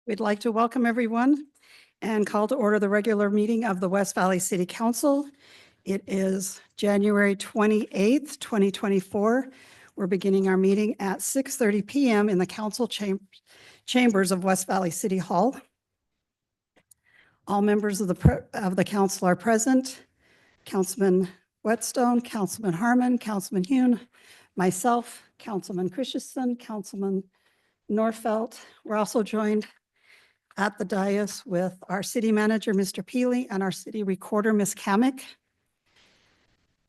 We'd like to welcome everyone and call to order the regular meeting of the West Valley City Council. It is January 28th, 2024. We're beginning our meeting at 6:30 p.m. in the council chambers of West Valley City Hall. All members of the council are present. Councilman Whetstone, Councilman Harmon, Councilman Hune, myself, Councilman Christensen, Councilman Norfelt. We're also joined at the dais with our city manager, Mr. Peely, and our city recorder, Ms. Kamick.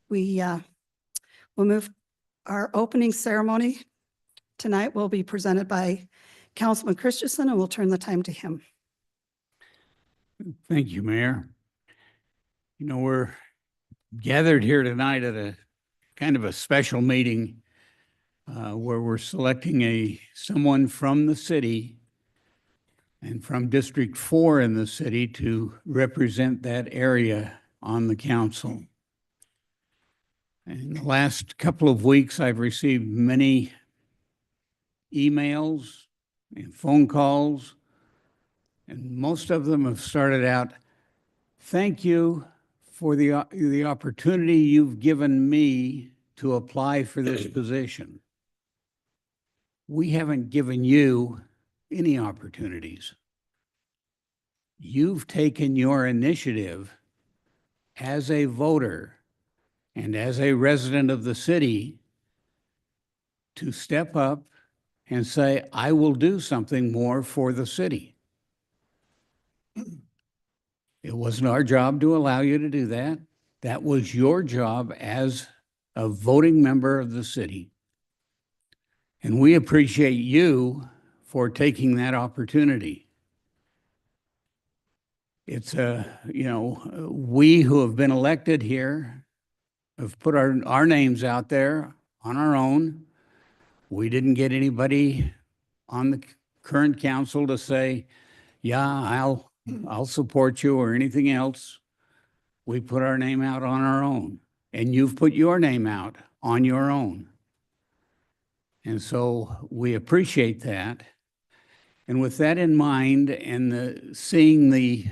We will move our opening ceremony tonight will be presented by Councilman Christensen, and we'll turn the time to him. Thank you, Mayor. You know, we're gathered here tonight at a kind of a special meeting where we're selecting someone from the city and from District 4 in the city to represent that area on the council. In the last couple of weeks, I've received many emails and phone calls, and most of them have started out, "Thank you for the opportunity you've given me to apply for this position. We haven't given you any opportunities. You've taken your initiative as a voter and as a resident of the city to step up and say, I will do something more for the city. It wasn't our job to allow you to do that. That was your job as a voting member of the city. And we appreciate you for taking that opportunity. It's we who have been elected here have put our names out there on our own. We didn't get anybody on the current council to say, yeah, I'll support you or anything else. We put our name out on our own, and you've put your name out on your own. And so we appreciate that. And with that in mind, and seeing the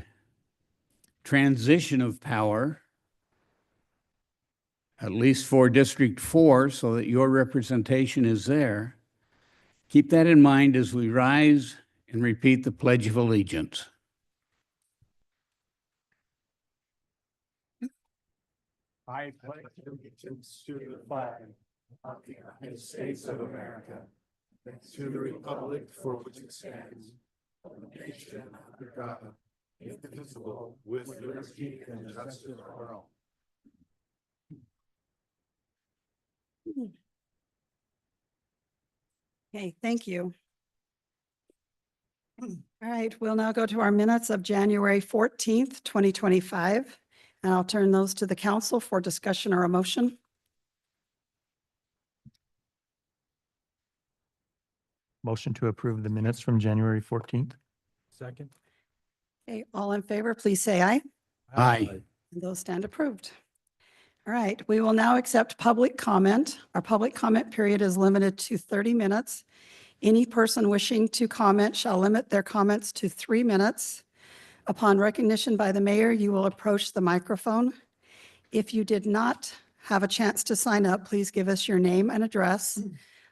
transition of power, at least for District 4, so that your representation is there, keep that in mind as we rise and repeat the Pledge of Allegiance. I pledge allegiance to the flag of the United States of America, and to the republic for which it stands, one nation under God, indivisible, with liberty and justice for all. Okay, thank you. All right, we'll now go to our minutes of January 14th, 2025, and I'll turn those to the council for discussion or a motion. Motion to approve the minutes from January 14th. Second. Okay, all in favor, please say aye. Aye. And those stand approved. All right, we will now accept public comment. Our public comment period is limited to 30 minutes. Any person wishing to comment shall limit their comments to 3 minutes. Upon recognition by the mayor, you will approach the microphone. If you did not have a chance to sign up, please give us your name and address,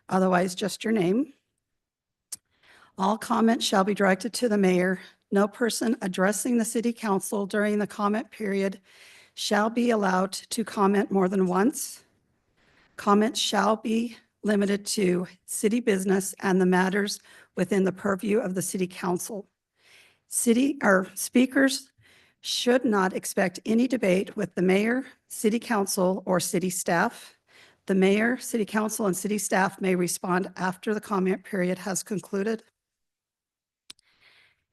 otherwise just your name. All comments shall be directed to the mayor. No person addressing the city council during the comment period shall be allowed to comment more than once. Comments shall be limited to city business and the matters within the purview of the city council. Speakers should not expect any debate with the mayor, city council, or city staff. The mayor, city council, and city staff may respond after the comment period has concluded.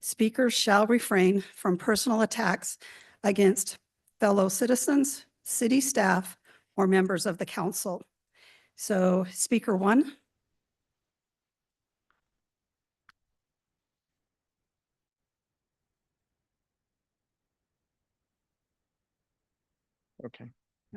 Speakers shall refrain from personal attacks against fellow citizens, city staff, or members of the council. So, speaker 1. Okay.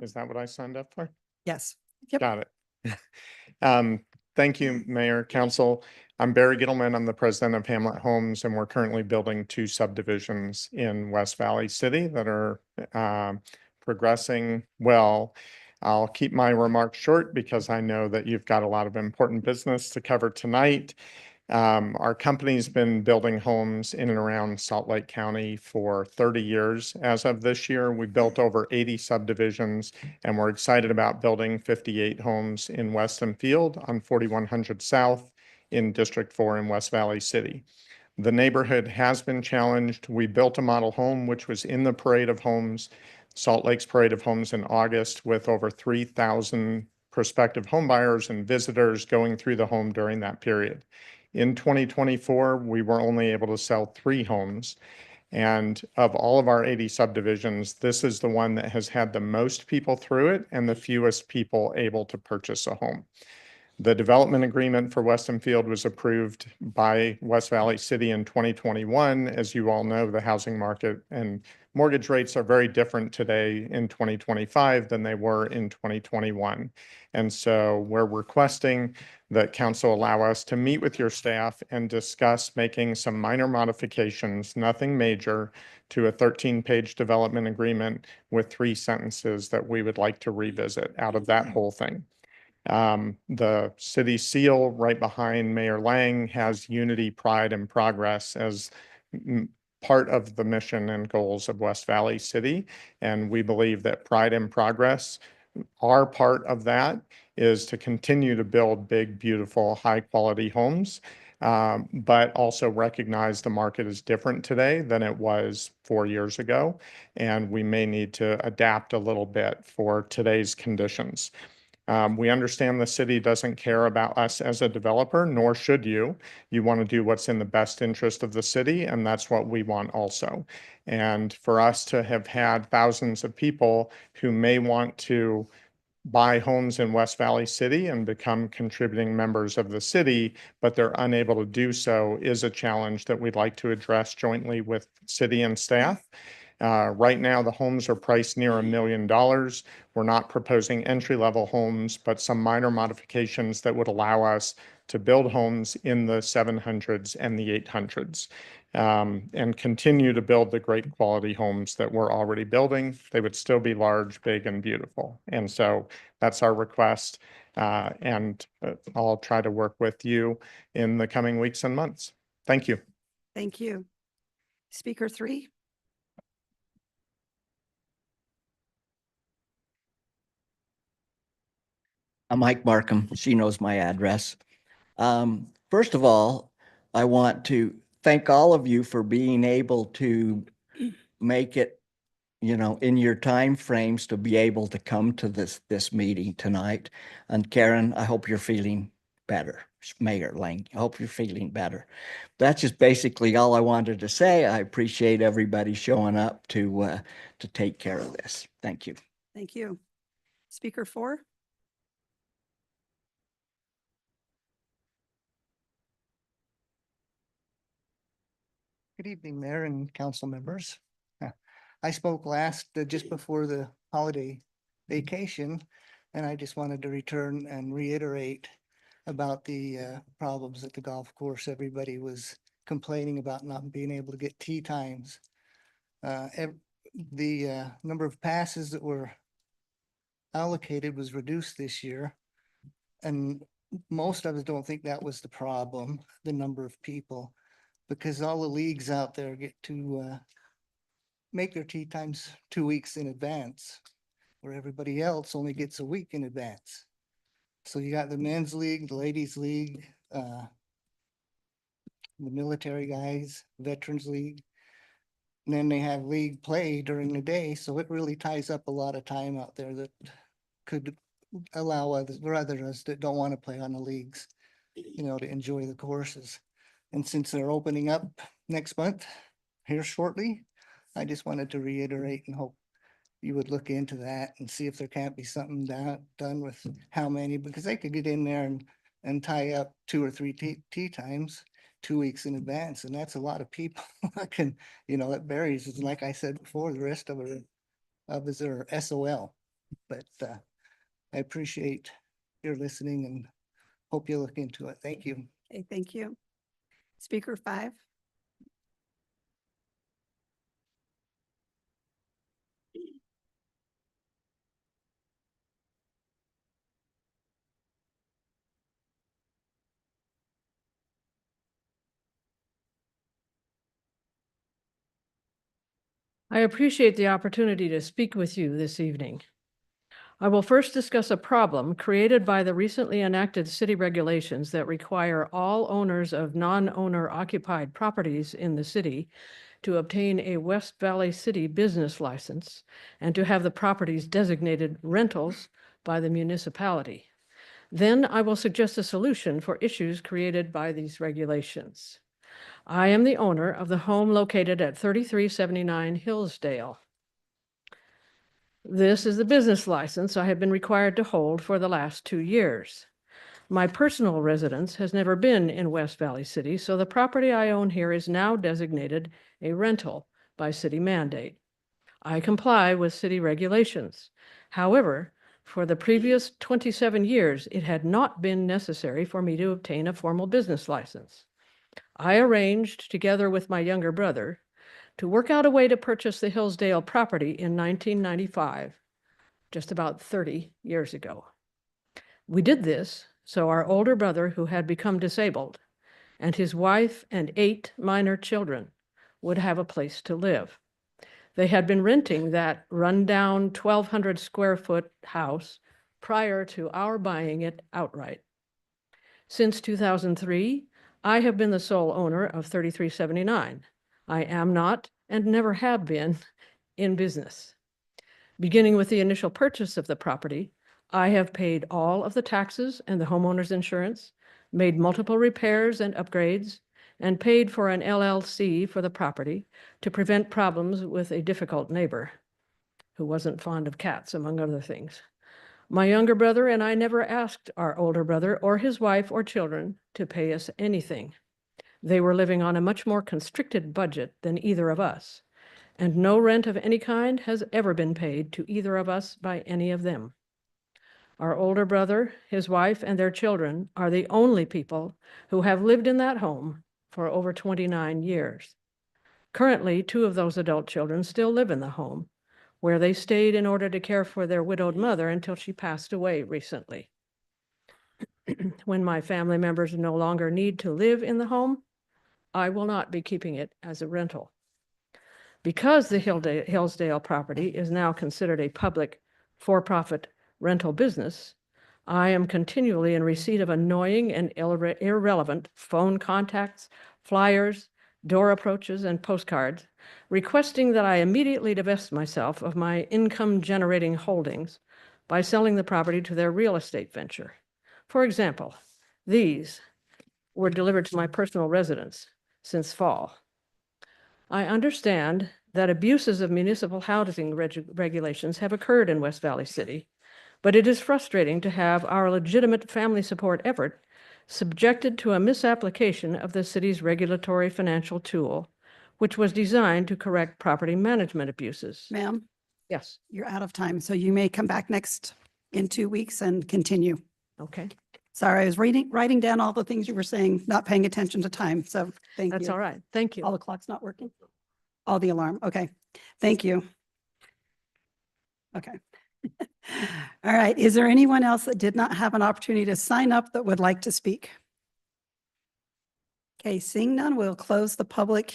Is that what I signed up for? Yes. Yep. Got it. Thank you, Mayor, Council. I'm Barry Gittleman. I'm the president of Hamlet Homes, and we're currently building 2 subdivisions in West Valley City that are progressing well. I'll keep my remarks short because I know that you've got a lot of important business to cover tonight. Our company's been building homes in and around Salt Lake County for 30 years. As of this year, we built over 80 subdivisions, and we're excited about building 58 homes in Weston Field on 4100 South in District 4 in West Valley City. The neighborhood has been challenged. We built a model home, which was in the Parade of Homes, Salt Lake's Parade of Homes in August, with over 3,000 prospective homebuyers and visitors going through the home during that period. In 2024, we were only able to sell 3 homes. And of all of our 80 subdivisions, this is the one that has had the most people through it and the fewest people able to purchase a home. The development agreement for Weston Field was approved by West Valley City in 2021. As you all know, the housing market and mortgage rates are very different today in 2025 than they were in 2021. And so we're requesting that council allow us to meet with your staff and discuss making some minor modifications, nothing major, to a 13-page development agreement with 3 sentences that we would like to revisit out of that whole thing. The city seal right behind Mayor Lang has unity, pride, and progress as part of the mission and goals of West Valley City. And we believe that pride and progress, our part of that is to continue to build big, beautiful, high-quality homes, but also recognize the market is different today than it was 4 years ago. And we may need to adapt a little bit for today's conditions. We understand the city doesn't care about us as a developer, nor should you. You want to do what's in the best interest of the city, and that's what we want also. And for us to have had thousands of people who may want to buy homes in West Valley City and become contributing members of the city, but they're unable to do so is a challenge that we'd like to address jointly with city and staff. Right now, the homes are priced near $1 million. We're not proposing entry-level homes, but some minor modifications that would allow us to build homes in the 700s and the 800s, and continue to build the great quality homes that we're already building. They would still be large, big, and beautiful. And so that's our request. And I'll try to work with you in the coming weeks and months. Thank you. Thank you. Speaker 3. I'm Mike Markham. She knows my address. First of all, I want to thank all of you for being able to make it, in your time frames to be able to come to this meeting tonight. And Karen, I hope you're feeling better. Mayor Lang, I hope you're feeling better. That's just basically all I wanted to say. I appreciate everybody showing up to take care of this. Thank you. Thank you. Speaker 4. Good evening, Mayor and council members. I spoke last just before the holiday vacation, and I just wanted to return and reiterate about the problems at the golf course. Everybody was complaining about not being able to get tee times. The number of passes that were allocated was reduced this year, and most of us don't think that was the problem, the number of people, because all the leagues out there get to make their tee times 2 weeks in advance, where everybody else only gets a week in advance. So you got the men's league, the ladies league, the military guys, veterans league. And then they have league play during the day. So it really ties up a lot of time out there that could allow others that don't want to play on the leagues, to enjoy the courses. And since they're opening up next month here shortly, I just wanted to reiterate and hope you would look into that and see if there can't be something done with how many, because they could get in there and tie up 2 or 3 tee times 2 weeks in advance. And that's a lot of people. It varies. And like I said before, the rest of us are SOL. But I appreciate your listening and hope you look into it. Thank you. Okay, thank you. Speaker 5. I appreciate the opportunity to speak with you this evening. I will first discuss a problem created by the recently enacted city regulations that require all owners of non-owner occupied properties in the city to obtain a West Valley City business license and to have the properties designated rentals by the municipality. Then I will suggest a solution for issues created by these regulations. I am the owner of the home located at 3379 Hillsdale. This is the business license I have been required to hold for the last 2 years. My personal residence has never been in West Valley City, so the property I own here is now designated a rental by city mandate. I comply with city regulations. However, for the previous 27 years, it had not been necessary for me to obtain a formal business license. I arranged, together with my younger brother, to work out a way to purchase the Hillsdale property in 1995, just about 30 years ago. We did this so our older brother, who had become disabled, and his wife and 8 minor children would have a place to live. They had been renting that rundown 1,200 square foot house prior to our buying it outright. Since 2003, I have been the sole owner of 3379. I am not and never have been in business. Beginning with the initial purchase of the property, I have paid all of the taxes and the homeowner's insurance, made multiple repairs and upgrades, and paid for an LLC for the property to prevent problems with a difficult neighbor who wasn't fond of cats, among other things. My younger brother and I never asked our older brother or his wife or children to pay us anything. They were living on a much more constricted budget than either of us, and no rent of any kind has ever been paid to either of us by any of them. Our older brother, his wife, and their children are the only people who have lived in that home for over 29 years. Currently, 2 of those adult children still live in the home, where they stayed in order to care for their widowed mother until she passed away recently. When my family members no longer need to live in the home, I will not be keeping it as a rental. Because the Hillsdale property is now considered a public for-profit rental business, I am continually in receipt of annoying and irrelevant phone contacts, flyers, door approaches, and postcards requesting that I immediately divest myself of my income-generating holdings by selling the property to their real estate venture. For example, these were delivered to my personal residence since fall. I understand that abuses of municipal housing regulations have occurred in West Valley City, but it is frustrating to have our legitimate family support effort subjected to a misapplication of the city's regulatory financial tool, which was designed to correct property management abuses. Ma'am, Yes, you're out of time, so you may come back in 2 weeks and continue. okay, Sorry, I was writing down all the things you were saying, not paying attention to time, so thank you. that's all right. Thank you. All the clock's not working? All the alarm, okay. Thank you. Okay. All right, is there anyone else that did not have an opportunity to sign up that would like to speak? Okay, seeing none, we'll close the public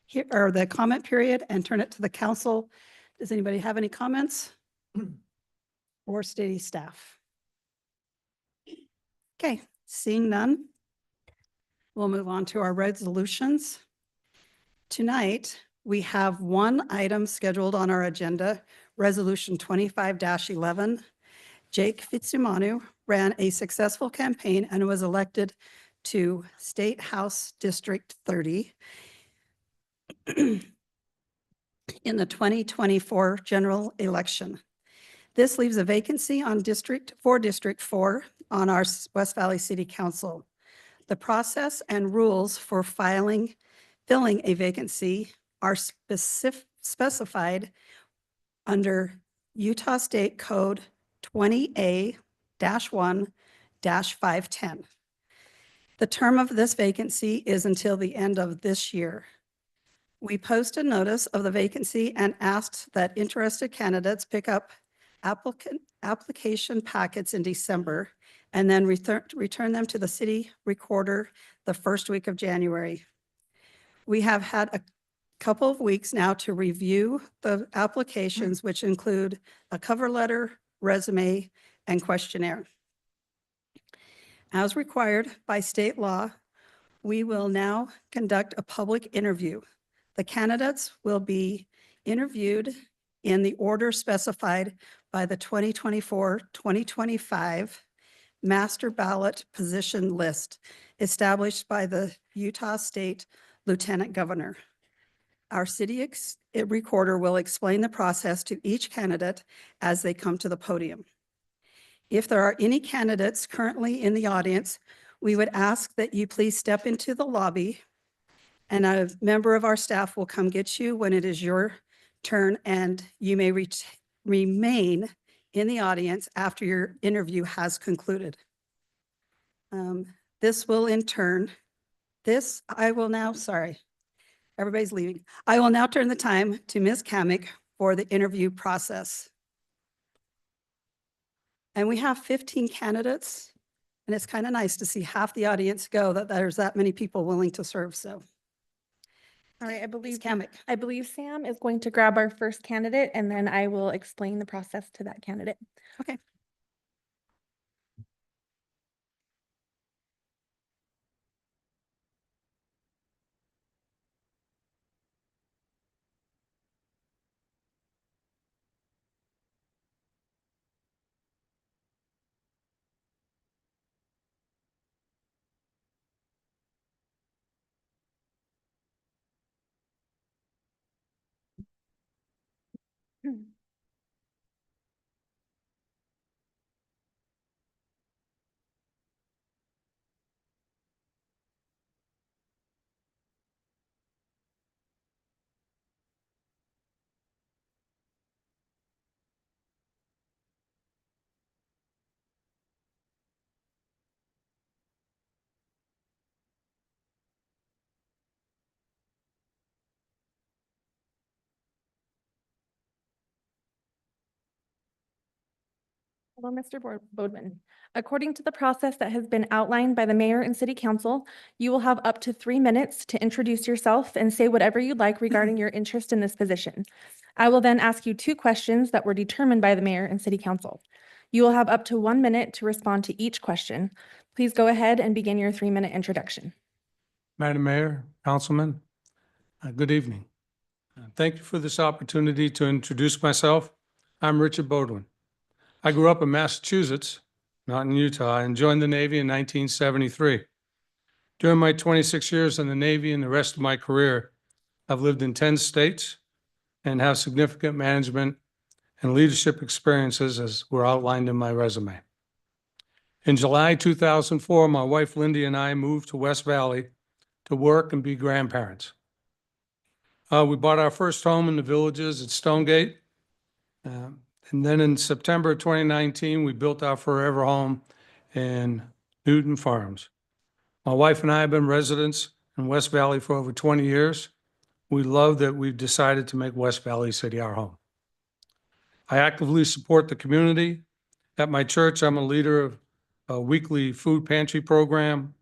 here, or the comment period, and turn it to the council. Does anybody have any comments? Or city staff? Okay, seeing none, we'll move on to our resolutions. Tonight, we have one item scheduled on our agenda, Resolution 25-11. Jake Fitzsimanu ran a successful campaign and was elected to State House District 30 in the 2024 general election. This leaves a vacancy on District 4 on our West Valley City Council. The process and rules for filling a vacancy are specified under Utah State Code 20A-1-2 510. The term of this vacancy is until the end of this year. We posted notice of the vacancy and asked that interested candidates pick up application packets in December and then return them to the city recorder the first week of January. We have had a couple of weeks now to review the applications, which include a cover letter, resume, and questionnaire. As required by state law, we will now conduct a public interview. The candidates will be interviewed in the order specified by the 2024-2025 master ballot position list established by the Utah State Lieutenant Governor. Our city recorder will explain the process to each candidate as they come to the podium. If there are any candidates currently in the audience, we would ask that you please step into the lobby and a member of our staff will come get you when it is your turn, and you may remain in the audience after your interview has concluded. This will in turn, everybody's leaving. I will now turn the time to Ms. Kamick for the interview process. And we have 15 candidates, and it's kind of nice to see half the audience go, that there's that many people willing to serve, so. All right, Ms. Kamick. I believe Sam is going to grab our first candidate and then I will explain the process to that candidate. Okay. Hello, Mr. Bodman. According to the process that has been outlined by the mayor and city council, you will have up to 3 minutes to introduce yourself and say whatever you'd like regarding your interest in this position. I will then ask you 2 questions that were determined by the mayor and city council. You will have up to 1 minute to respond to each question. Please go ahead and begin your 3-minute introduction. Madam Mayor, Councilman, good evening. Thank you for this opportunity to introduce myself. I'm Richard Bodwin. I grew up in Massachusetts, not in Utah, and joined the Navy in 1973. During my 26 years in the Navy and the rest of my career, I've lived in 10 states and have significant management and leadership experiences as were outlined in my resume. In July 2004, my wife Lindy and I moved to West Valley to work and be grandparents. We bought our first home in the Villages at Stonegate. And then in September 2019, we built our forever home in Newton Farms. My wife and I have been residents in West Valley for over 20 years. We love that we've decided to make West Valley City our home. I actively support the community. At my church, I'm a leader of a weekly food pantry program,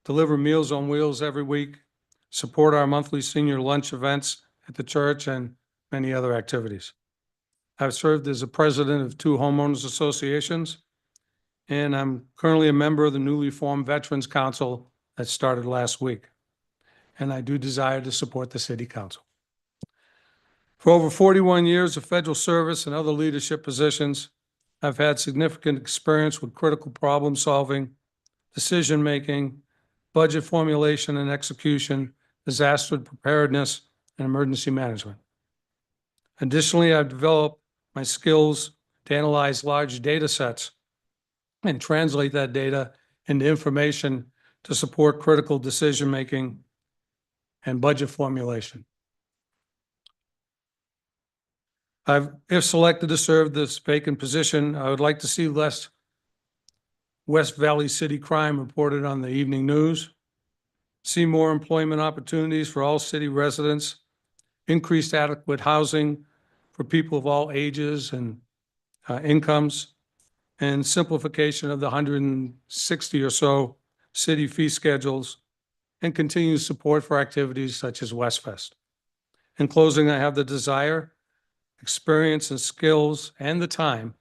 deliver Meals on Wheels every week, support our monthly senior lunch events at the church, and many other activities. I've served as a president of 2 homeowners associations, and I'm currently a member of the newly formed Veterans Council that started last week. And I do desire to support the City Council. For over 41 years of federal service and other leadership positions, I've had significant experience with critical problem solving, decision-making, budget formulation and execution, disaster preparedness, and emergency management. Additionally, I've developed my skills to analyze large data sets and translate that data into information to support critical decision-making and budget formulation. If selected to serve this vacant position, I would like to see less West Valley City crime reported on the evening news, see more employment opportunities for all city residents, increased adequate housing for people of all ages and incomes, and simplification of the 160 or so city fee schedules, and continued support for activities such as Westfest. In closing, I have the desire, experience, and skills, and the time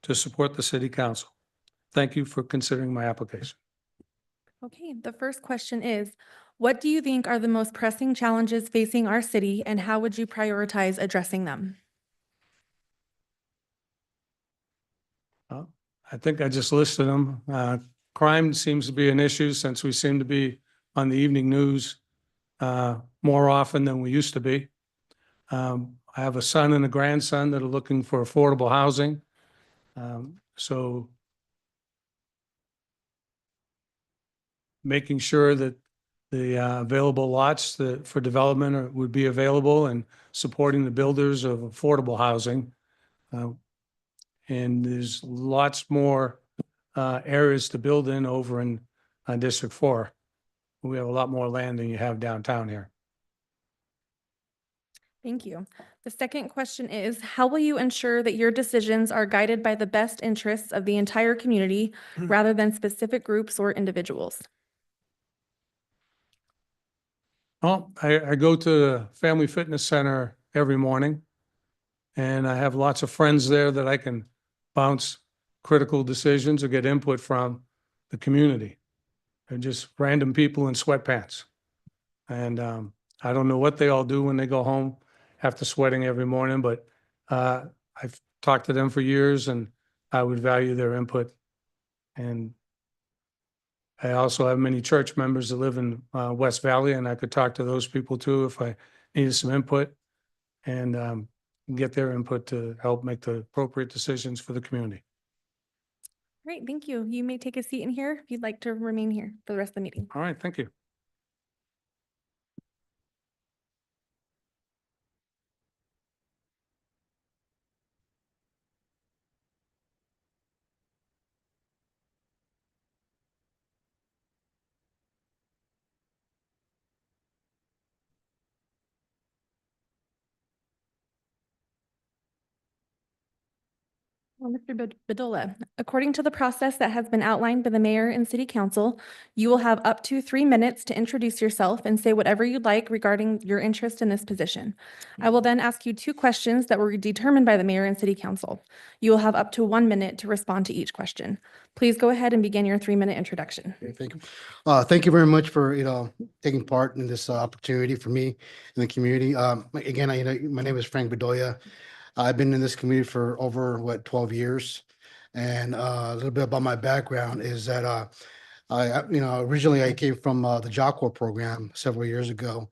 to support the city council. Thank you for considering my application. Okay, the first question is, what do you think are the most pressing challenges facing our city and how would you prioritize addressing them? I think I just listed them. Crime seems to be an issue since we seem to be on the evening news more often than we used to be. I have a son and a grandson that are looking for affordable housing. So making sure that the available lots for development would be available and supporting the builders of affordable housing. And there's lots more areas to build in over in District 4. We have a lot more land than you have downtown here. Thank you. The second question is, how will you ensure that your decisions are guided by the best interests of the entire community rather than specific groups or individuals? Well, I go to the Family Fitness Center every morning, and I have lots of friends there that I can bounce critical decisions or get input from the community. They're just random people in sweatpants. And I don't know what they all do when they go home after sweating every morning, but I've talked to them for years and I would value their input. And I also have many church members that live in West Valley, and I could talk to those people too if I needed some input and get their input to help make the appropriate decisions for the community. Great, thank you. You may take a seat in here if you'd like to remain here for the rest of the meeting. All right, thank you. Well, Mr. Bedolla, according to the process that has been outlined by the mayor and city council, you will have up to 3 minutes to introduce yourself and say whatever you'd like regarding your interest in this position. I will then ask you 2 questions that were determined by the mayor and city council. You will have up to 1 minute to respond to each question. Please go ahead and begin your 3-minute introduction. Okay, thank you. Thank you very much for, taking part in this opportunity for me in the community. Again, my name is Frank Bedoya. I've been in this community for over 12 years. And a little bit about my background is that originally I came from the Job Corps program several years ago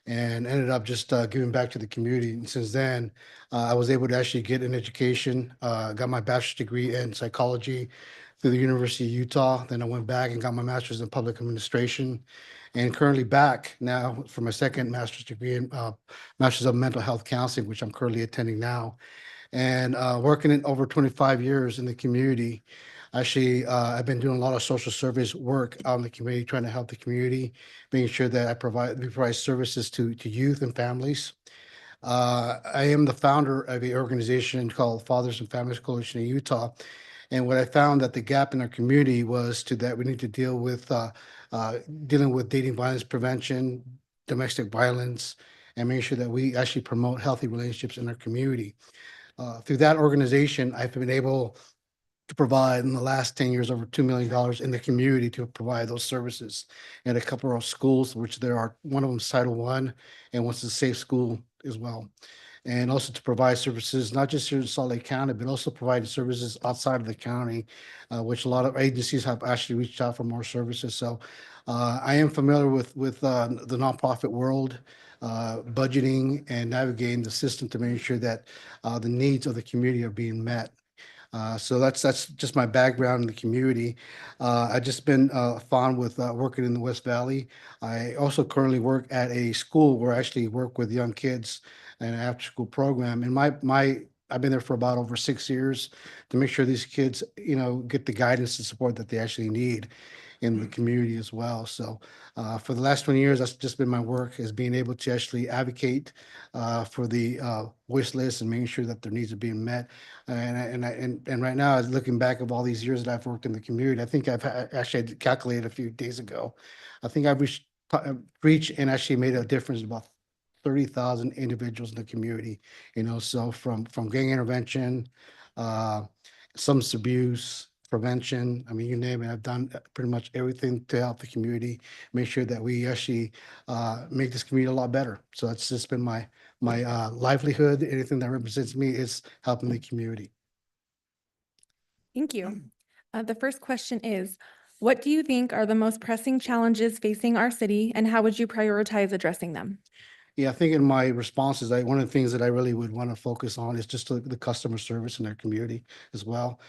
and ended up just giving back to the community. And since then, I was able to actually get an education, got my bachelor's degree in psychology through the University of Utah. Then I went back and got my master's in public administration, and currently back now for my second master's degree in master's of mental health counseling, which I'm currently attending now, and working in over 25 years in the community. Actually, I've been doing a lot of social service work out in the community, trying to help the community, making sure that we provide services to youth and families. I am the founder of an organization called Fathers and Families Coalition in Utah. And what I found that the gap in our community was that we need to deal with dealing with dating violence prevention, domestic violence, and making sure that we actually promote healthy relationships in our community. Through that organization, I've been able to provide in the last 10 years over $2 million in the community to provide those services in a couple of schools, which there are, one of them is Title I, and one's a safe school as well. And also to provide services, not just here in Salt Lake County, but also providing services outside of the county, which a lot of agencies have actually reached out for more services. So I am familiar with the nonprofit world, budgeting and navigating the system to make sure that the needs of the community are being met. So that's just my background in the community. I've just been fond with working in the West Valley. I also currently work at a school where I actually work with young kids in an after-school program. And my I've been there for about over 6 years to make sure these kids, get the guidance and support that they actually need in the community as well. So for the last 20 years, that's just been my work, is being able to actually advocate for the voiceless and making sure that their needs are being met. And right now, looking back of all these years that I've worked in the community, I think actually I calculated a few days ago. I think I've reached and actually made a difference in about 30,000 individuals in the community. So from gang intervention, substance abuse, prevention, I mean, you name it, I've done pretty much everything to help the community, make sure that we actually make this community a lot better. So it's just been my livelihood. Anything that represents me is helping the community. Thank you. The first question is, what do you think are the most pressing challenges facing our city, and how would you prioritize addressing them? Yeah, I think in my responses, one of the things that I really would want to focus on is just the customer service in our community as well.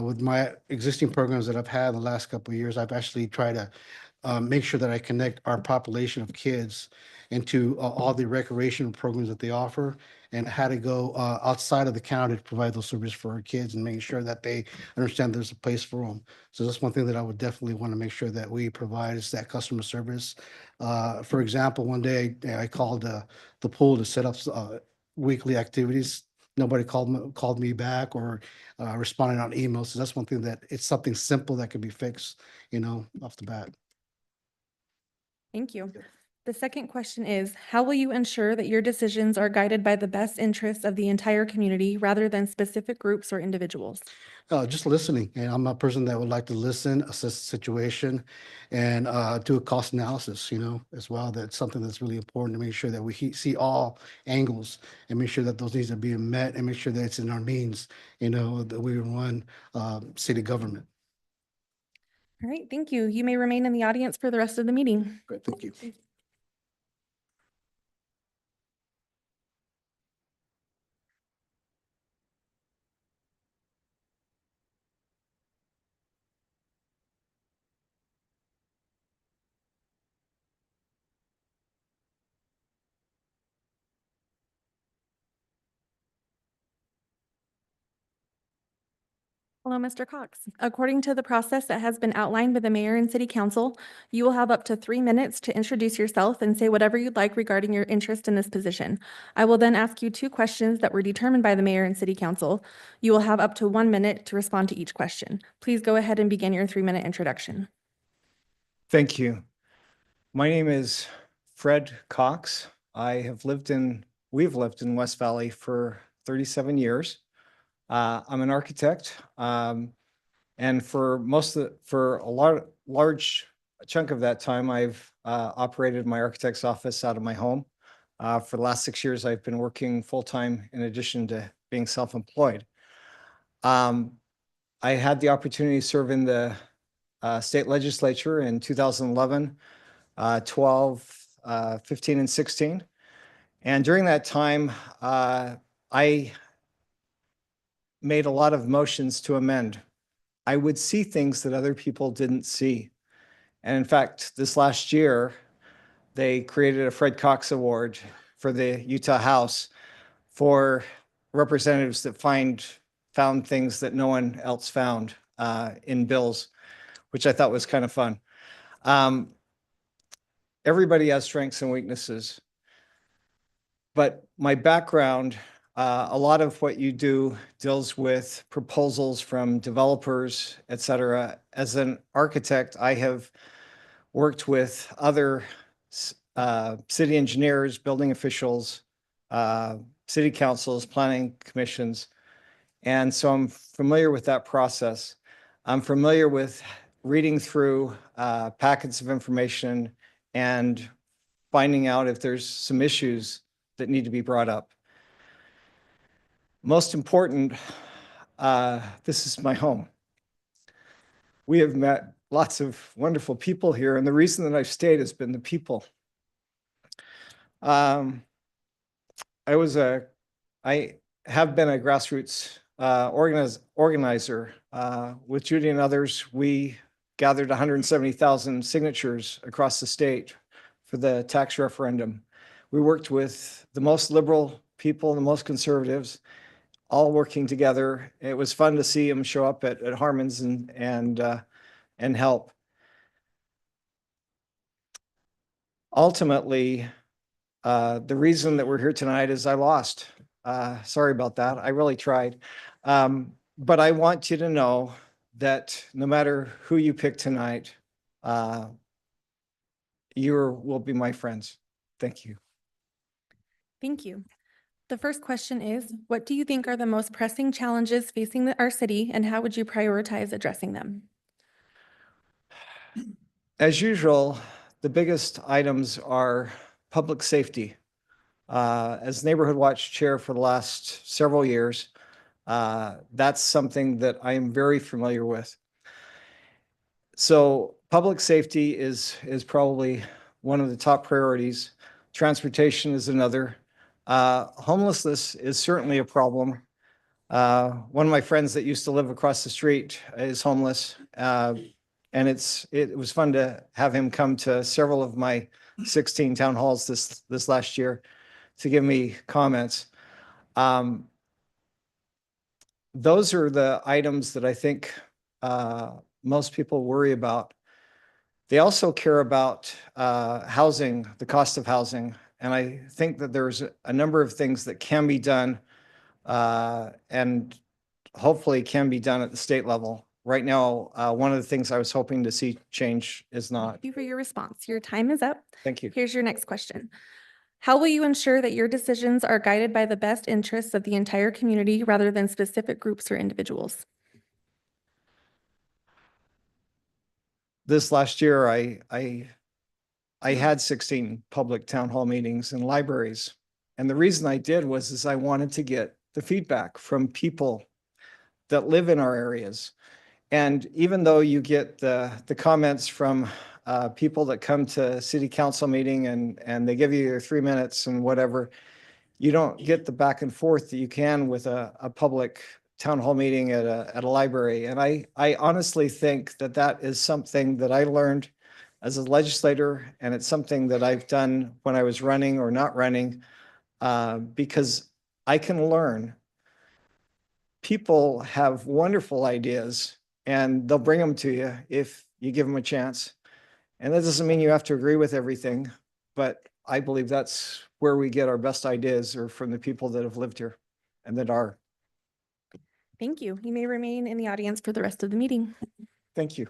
With my existing programs that I've had in the last couple of years, I've actually tried to make sure that I connect our population of kids into all the recreational programs that they offer, and how to go outside of the county to provide those services for our kids and making sure that they understand there's a place for them. So that's one thing that I would definitely want to make sure that we provide, is that customer service. For example, one day I called the pool to set up weekly activities. Nobody called me back or responded on emails. So that's one thing that it's something simple that could be fixed, off the bat. Thank you. The second question is, how will you ensure that your decisions are guided by the best interests of the entire community rather than specific groups or individuals? Just listening. And I'm a person that would like to listen, assess the situation, and do a cost analysis, as well. That's something that's really important, to make sure that we see all angles and make sure that those needs are being met, and make sure that it's in our means, that we run city government. All right, thank you. You may remain in the audience for the rest of the meeting. Great, thank you. Hello, Mr. Cox. According to the process that has been outlined by the mayor and city council, you will have up to 3 minutes to introduce yourself and say whatever you'd like regarding your interest in this position. I will then ask you 2 questions that were determined by the mayor and city council. You will have up to 1 minute to respond to each question. Please go ahead and begin your 3-minute introduction. Thank you. My name is Fred Cox. We've lived in West Valley for 37 years. I'm an architect, and for a large chunk of that time, I've operated my architect's office out of my home. For the last 6 years, I've been working full-time in addition to being self-employed. I had the opportunity to serve in the state legislature in 2011, 12, 15, and 16. And during that time, I made a lot of motions to amend. I would see things that other people didn't see. And in fact, this last year, they created a Fred Cox Award for the Utah House for representatives that found things that no one else found in bills, which I thought was kind of fun. Everybody has strengths and weaknesses. But my background, a lot of what you do deals with proposals from developers, et cetera. As an architect, I have worked with other city engineers, building officials, city councils, planning commissions. And so I'm familiar with that process. I'm familiar with reading through packets of information and finding out if there's some issues that need to be brought up. Most important, this is my home. We have met lots of wonderful people here, and the reason that I've stayed has been the people. I have been a grassroots organizer. With Judy and others, we gathered 170,000 signatures across the state for the tax referendum. We worked with the most liberal people and the most conservatives. all working together. It was fun to see them show up at Harmon's and help. Ultimately, the reason that we're here tonight is I lost. Sorry about that. I really tried. But I want you to know that no matter who you pick tonight, you will be my friends. Thank you. Thank you. The first question is, what do you think are the most pressing challenges facing our city, and how would you prioritize addressing them? As usual, the biggest items are public safety. As Neighborhood Watch Chair for the last several years, that's something that I am very familiar with. So public safety is probably one of the top priorities. Transportation is another. Homelessness is certainly a problem. One of my friends that used to live across the street is homeless. And it was fun to have him come to several of my 16 town halls this last year to give me comments. Those are the items that I think most people worry about. They also care about housing, the cost of housing. And I think that there's a number of things that can be done and hopefully can be done at the state level. Right now, one of the things I was hoping to see change is not. Thank you for your response. Your time is up. Thank you. Here's your next question. How will you ensure that your decisions are guided by the best interests of the entire community rather than specific groups or individuals? This last year, I had 16 public town hall meetings in libraries. And the reason I did was I wanted to get the feedback from people that live in our areas. And even though you get the comments from people that come to city council meeting and they give you your 3 minutes and whatever, you don't get the back and forth that you can with a public town hall meeting at a library. And I honestly think that that is something that I learned as a legislator, and it's something that I've done when I was running or not running, because I can learn. People have wonderful ideas and they'll bring them to you if you give them a chance. And that doesn't mean you have to agree with everything, but I believe that's where we get our best ideas, or from the people that have lived here and that are. Thank you. You may remain in the audience for the rest of the meeting. Thank you.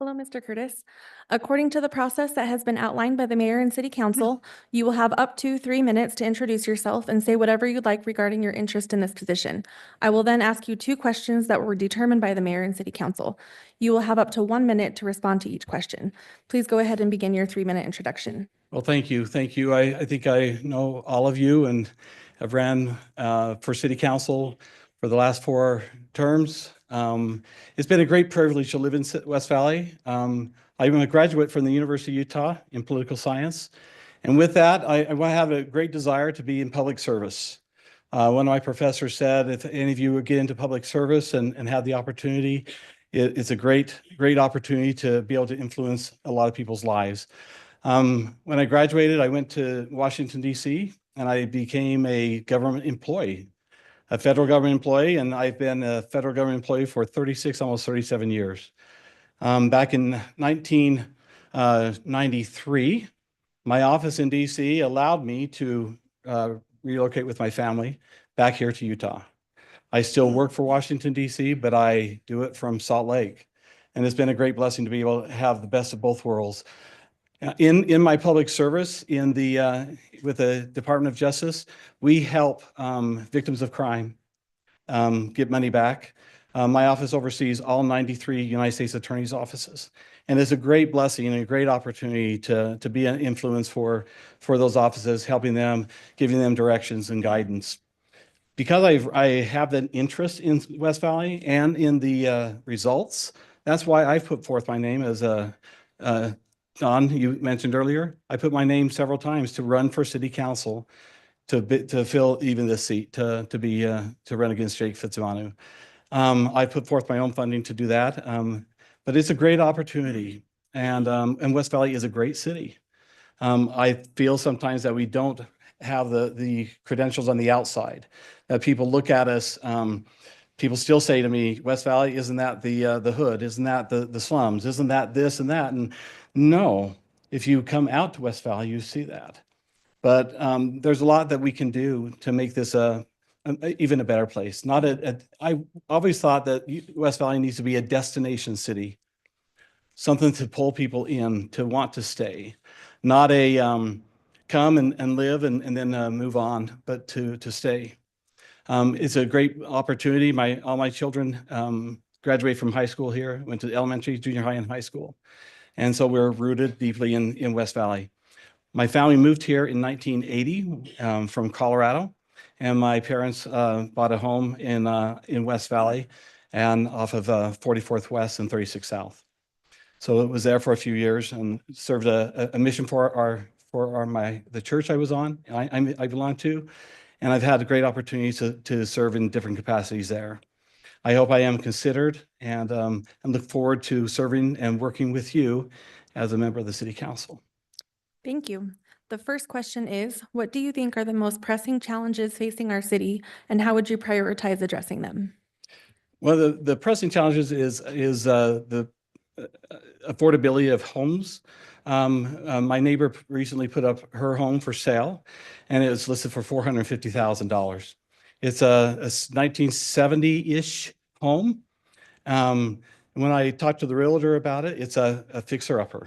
Hello, Mr. Curtis. According to the process that has been outlined by the mayor and city council, you will have up to 3 minutes to introduce yourself and say whatever you'd like regarding your interest in this position. I will then ask you 2 questions that were determined by the mayor and city council. You will have up to 1 minute to respond to each question. Please go ahead and begin your 3-minute introduction. Well, thank you. Thank you. I think I know all of you and have ran for city council for the last 4 terms. It's been a great privilege to live in West Valley. I'm a graduate from the University of Utah in political science. And with that, I have a great desire to be in public service. One of my professors said, if any of you would get into public service and have the opportunity, it's a great opportunity to be able to influence a lot of people's lives. When I graduated, I went to Washington, D.C., and I became a government employee, a federal government employee, and I've been a federal government employee for 36, almost 37 years. Back in 1993, my office in D.C. allowed me to relocate with my family back here to Utah. I still work for Washington, D.C., but I do it from Salt Lake. And it's been a great blessing to be able to have the best of both worlds. In my public service with the Department of Justice, we help victims of crime get money back. My office oversees all 93 United States attorneys' offices. And it's a great blessing and a great opportunity to be an influence for those offices, helping them, giving them directions and guidance. Because I have an interest in West Valley and in the results, that's why I've put forth my name as Don, you mentioned earlier. I put my name several times to run for city council to fill even this seat, to run against Jake Fitzsimonu. I put forth my own funding to do that, but it's a great opportunity, and West Valley is a great city. I feel sometimes that we don't have the credentials on the outside, that people look at us. People still say to me, West Valley, isn't that the hood? Isn't that the slums? Isn't that this and that? And no, if you come out to West Valley, you see that. But there's a lot that we can do to make this even a better place. I always thought that West Valley needs to be a destination city, something to pull people in to want to stay, not a come and live and then move on, but to stay. It's a great opportunity. All my children graduate from high school here, went to elementary, junior high, and high school. And so we're rooted deeply in West Valley. My family moved here in 1980 from Colorado, and my parents bought a home in West Valley and off of 44th West and 36 South. So it was there for a few years and served a mission for the church I was on, I belong to, and I've had a great opportunity to serve in different capacities there. I hope I am considered and look forward to serving and working with you as a member of the City Council. Thank you. The first question is, what do you think are the most pressing challenges facing our city, and how would you prioritize addressing them? Well, the pressing challenges is the affordability of homes. My neighbor recently put up her home for sale, and it was listed for $450,000. It's a 1970-ish home. When I talked to the realtor about it, it's a fixer-upper.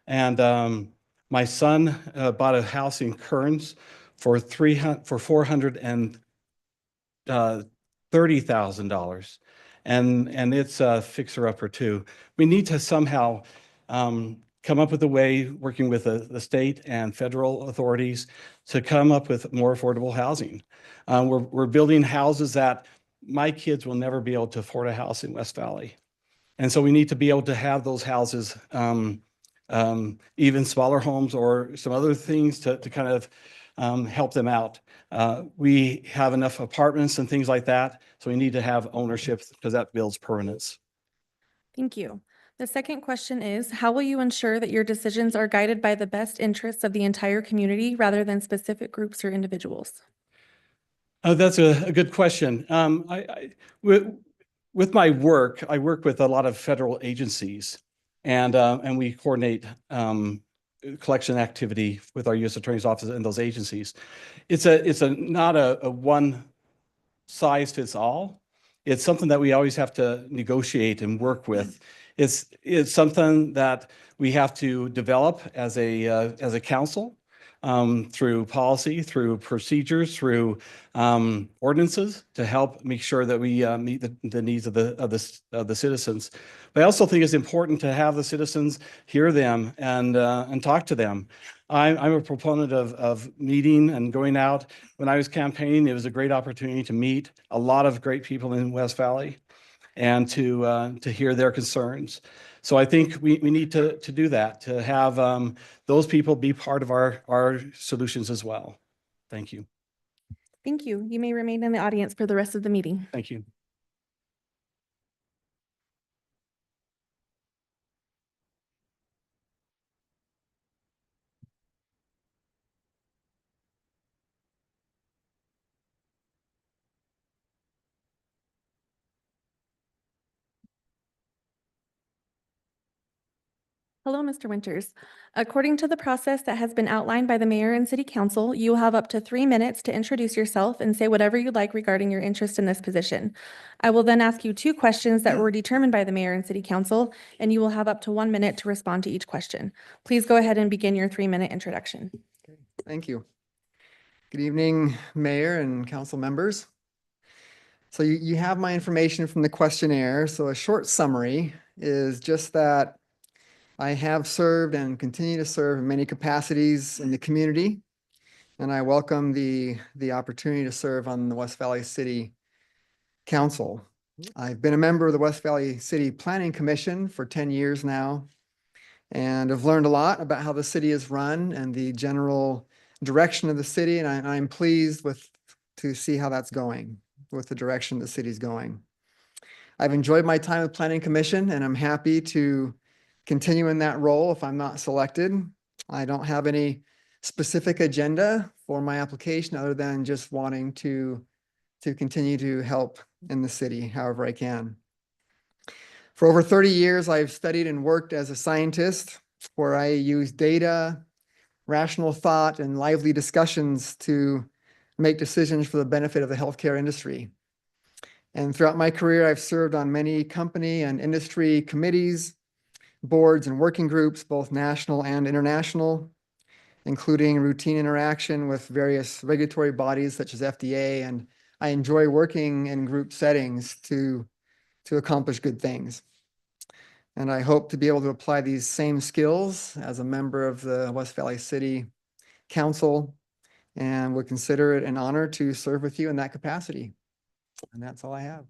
And my son bought a house in Kearns for $430,000, and it's a fixer-upper too. We need to somehow come up with a way, working with the state and federal authorities, to come up with more affordable housing. We're building houses that my kids will never be able to afford a house in West Valley. And so we need to be able to have those houses, even smaller homes or some other things to kind of help them out. We have enough apartments and things like that, so we need to have ownership because that builds permanence. Thank you. The second question is, how will you ensure that your decisions are guided by the best interests of the entire community rather than specific groups or individuals? That's a good question. With my work, I work with a lot of federal agencies, and we coordinate collection activity with our U.S. Attorney's Office and those agencies. It's not a one size fits all. It's something that we always have to negotiate and work with. It's something that we have to develop as a council, through policy, through procedures, through ordinances to help make sure that we meet the needs of the citizens. But I also think it's important to have the citizens hear them and talk to them. I'm a proponent of meeting and going out. When I was campaigning, it was a great opportunity to meet a lot of great people in West Valley and to hear their concerns. So I think we need to do that, to have those people be part of our solutions as well. Thank you. Thank you. You may remain in the audience for the rest of the meeting. Thank you. Hello, Mr. Winters. According to the process that has been outlined by the mayor and city council, you will have up to 3 minutes to introduce yourself and say whatever you'd like regarding your interest in this position. I will then ask you 2 questions that were determined by the mayor and city council, and you will have up to 1 minute to respond to each question. Please go ahead and begin your 3-minute introduction. Thank you. Good evening, Mayor and council members. So you have my information from the questionnaire. So a short summary is just that I have served and continue to serve in many capacities in the community, and I welcome the opportunity to serve on the West Valley City Council. I've been a member of the West Valley City Planning Commission for 10 years now, and I've learned a lot about how the city is run and the general direction of the city, and I'm pleased to see how that's going, with the direction the city's going. I've enjoyed my time with Planning Commission, and I'm happy to continue in that role if I'm not selected. I don't have any specific agenda for my application other than just wanting to continue to help in the city however I can. For over 30 years, I've studied and worked as a scientist where I use data, rational thought, and lively discussions to make decisions for the benefit of the healthcare industry. And throughout my career, I've served on many company and industry committees, boards, and working groups, both national and international, including routine interaction with various regulatory bodies such as FDA. And I enjoy working in group settings to accomplish good things. And I hope to be able to apply these same skills as a member of the West Valley City Council, and would consider it an honor to serve with you in that capacity. And that's all I have.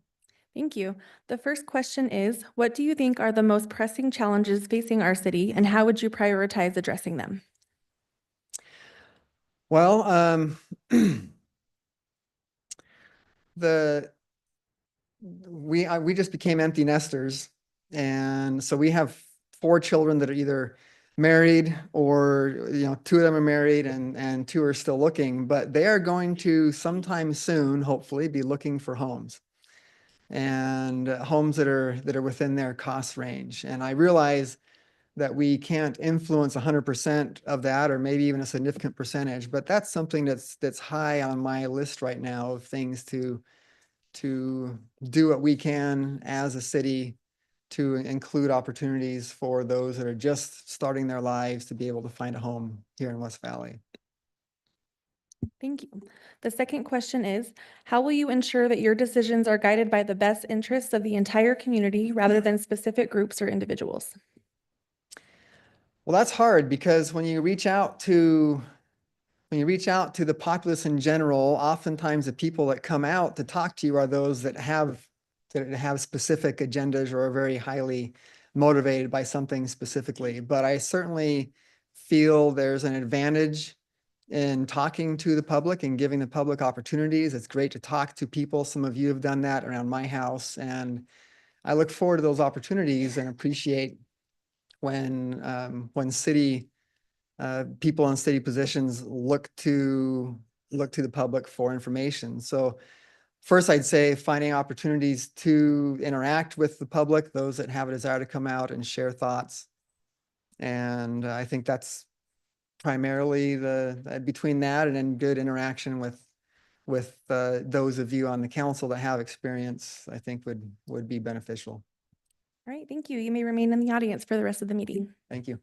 Thank you. The first question is, what do you think are the most pressing challenges facing our city, and how would you prioritize addressing them? Well, we just became empty nesters, and so we have 4 children that are either married or 2 of them are married and 2 are still looking, but they are going to sometime soon, hopefully, be looking for homes, and homes that are within their cost range. And I realize that we can't influence 100% of that, or maybe even a significant percentage, but that's something that's high on my list right now of things to do what we can as a city to include opportunities for those that are just starting their lives to be able to find a home here in West Valley. Thank you. The second question is, how will you ensure that your decisions are guided by the best interests of the entire community rather than specific groups or individuals? Well, that's hard because when you reach out to the populace in general, oftentimes the people that come out to talk to you are those that have specific agendas or are very highly motivated by something specifically. But I certainly feel there's an advantage in talking to the public and giving the public opportunities. It's great to talk to people. Some of you have done that around my house, and I look forward to those opportunities and appreciate when city people in city positions look to the public for information. So first, I'd say finding opportunities to interact with the public, those that have a desire to come out and share thoughts. And I think that's primarily between that and then good interaction with those of you on the council that have experience, I think would be beneficial. All right, thank you. You may remain in the audience for the rest of the meeting. Thank you.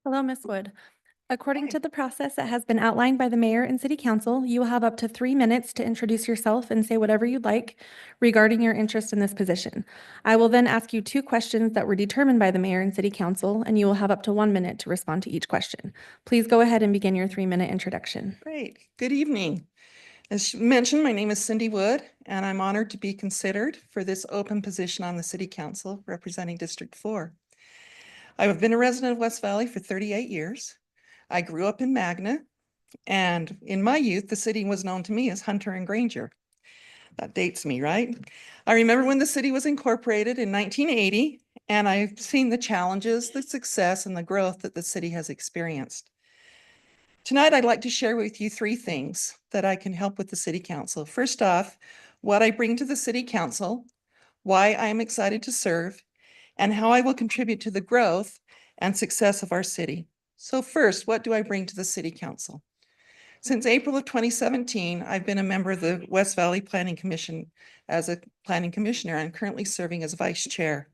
Hello, Ms. Wood. According to the process that has been outlined by the mayor and city council, you will have up to 3 minutes to introduce yourself and say whatever you'd like regarding your interest in this position. I will then ask you 2 questions that were determined by the mayor and city council, and you will have up to 1 minute to respond to each question. Please go ahead and begin your 3-minute introduction. Great. Good evening. As mentioned, my name is Cindy Wood, and I'm honored to be considered for this open position on the City Council representing District 4. I have been a resident of West Valley for 38 years. I grew up in Magna, and in my youth, the city was known to me as Hunter and Granger. That dates me, right? I remember when the city was incorporated in 1980, and I've seen the challenges, the success, and the growth that the city has experienced. Tonight, I'd like to share with you 3 things that I can help with the City Council. First off, what I bring to the City Council, why I am excited to serve, and how I will contribute to the growth and success of our city. So first, what do I bring to the City Council? Since April of 2017, I've been a member of the West Valley Planning Commission as a planning commissioner. I'm currently serving as vice chair.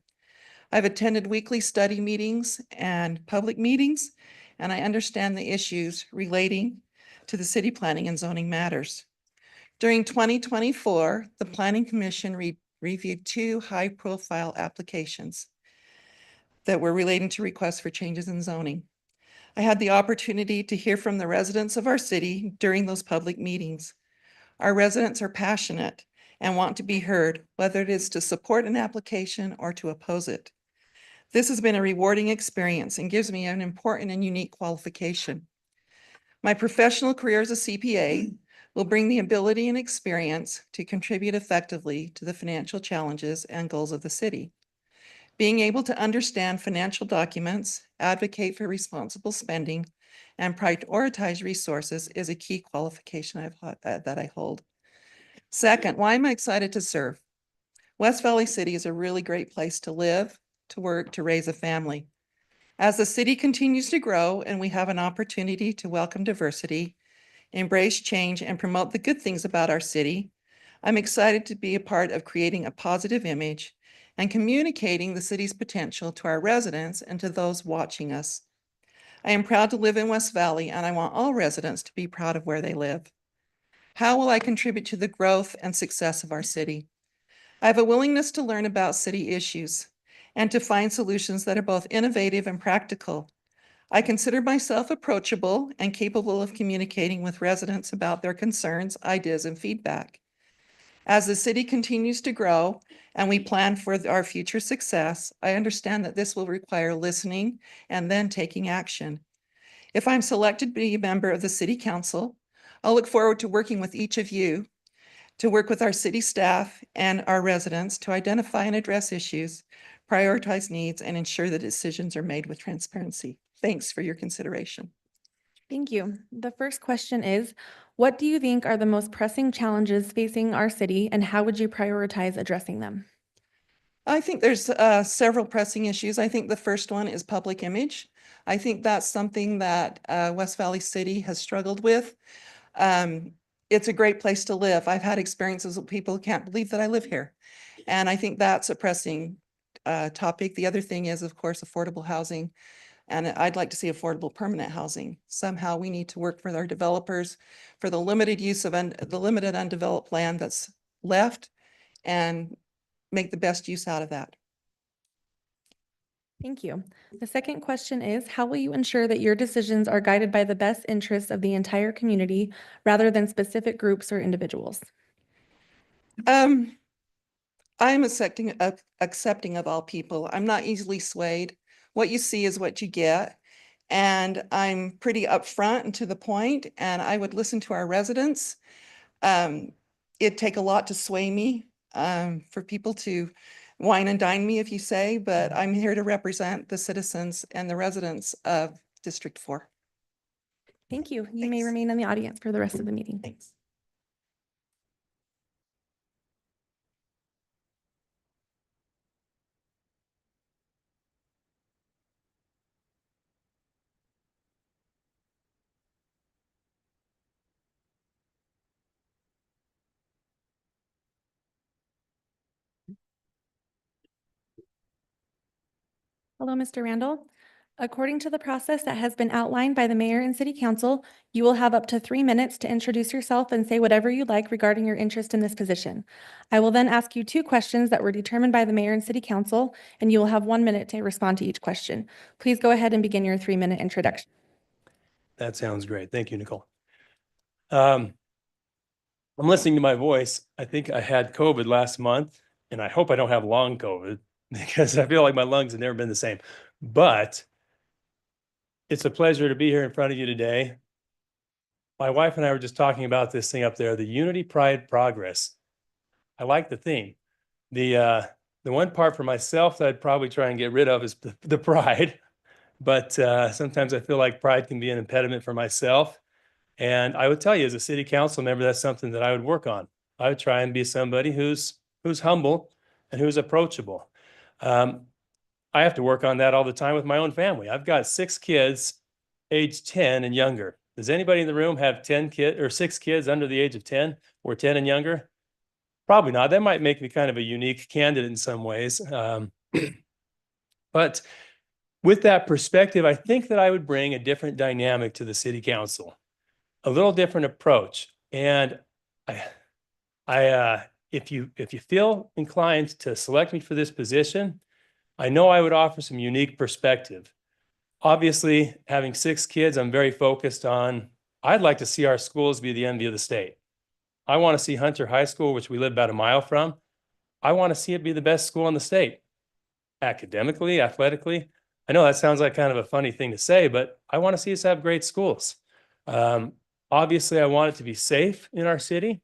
I've attended weekly study meetings and public meetings, and I understand the issues relating to the city planning and zoning matters. During 2024, the Planning Commission reviewed 2 high-profile applications. that were relating to requests for changes in zoning. I had the opportunity to hear from the residents of our city during those public meetings. Our residents are passionate and want to be heard, whether it is to support an application or to oppose it. This has been a rewarding experience and gives me an important and unique qualification. My professional career as a CPA will bring the ability and experience to contribute effectively to the financial challenges and goals of the city. Being able to understand financial documents, advocate for responsible spending, and prioritize resources is a key qualification that I hold. Second, why am I excited to serve? West Valley City is a really great place to live, to work, to raise a family. As the city continues to grow and we have an opportunity to welcome diversity, embrace change, and promote the good things about our city, I'm excited to be a part of creating a positive image and communicating the city's potential to our residents and to those watching us. I am proud to live in West Valley, and I want all residents to be proud of where they live. How will I contribute to the growth and success of our city? I have a willingness to learn about city issues and to find solutions that are both innovative and practical. I consider myself approachable and capable of communicating with residents about their concerns, ideas, and feedback. As the city continues to grow and we plan for our future success, I understand that this will require listening and then taking action. If I'm selected to be a member of the City Council, I'll look forward to working with each of you to work with our city staff and our residents to identify and address issues, prioritize needs, and ensure that decisions are made with transparency. Thanks for your consideration. Thank you. The first question is, what do you think are the most pressing challenges facing our city, and how would you prioritize addressing them? I think there's several pressing issues. I think the first one is public image. I think that's something that West Valley City has struggled with. It's a great place to live. I've had experiences with people who can't believe that I live here. And I think that's a pressing topic. The other thing is, of course, affordable housing. And I'd like to see affordable permanent housing. Somehow we need to work with our developers for the limited use of the limited undeveloped land that's left and make the best use out of that. Thank you. The second question is, how will you ensure that your decisions are guided by the best interests of the entire community rather than specific groups or individuals? I'm accepting of all people. I'm not easily swayed. What you see is what you get. And I'm pretty upfront and to the point, and I would listen to our residents. It'd take a lot to sway me, for people to wine and dine me, if you say, but I'm here to represent the citizens and the residents of District 4. Thank you. You may Thanks. remain in the audience for the rest of the meeting. Thanks. Hello, Mr. Randall. According to the process that has been outlined by the mayor and city council, you will have up to 3 minutes to introduce yourself and say whatever you'd like regarding your interest in this position. I will then ask you 2 questions that were determined by the mayor and city council, and you will have 1 minute to respond to each question. Please go ahead and begin your 3-minute introduction. That sounds great. Thank you, Nicole. I'm listening to my voice. I think I had COVID last month, and I hope I don't have long COVID because I feel like my lungs have never been the same. But it's a pleasure to be here in front of you today. My wife and I were just talking about this thing up there, the Unity, Pride, Progress. I like the theme. The one part for myself that I'd probably try and get rid of is the pride. But sometimes I feel like pride can be an impediment for myself. And I would tell you, as a city council member, that's something that I would work on. I would try and be somebody who's humble and who's approachable. I have to work on that all the time with my own family. I've got 6 kids, age 10 and younger. Does anybody in the room have 10 kids or 6 kids under the age of 10 or 10 and younger? Probably not. That might make me kind of a unique candidate in some ways. But with that perspective, I think that I would bring a different dynamic to the city council, a little different approach. And if you feel inclined to select me for this position, I know I would offer some unique perspective. Obviously, having 6 kids, I'm very focused on, I'd like to see our schools be the envy of the state. I want to see Hunter High School, which we live about a mile from. I want to see it be the best school in the state, academically, athletically. I know that sounds like kind of a funny thing to say, but I want to see us have great schools. Obviously, I want it to be safe in our city,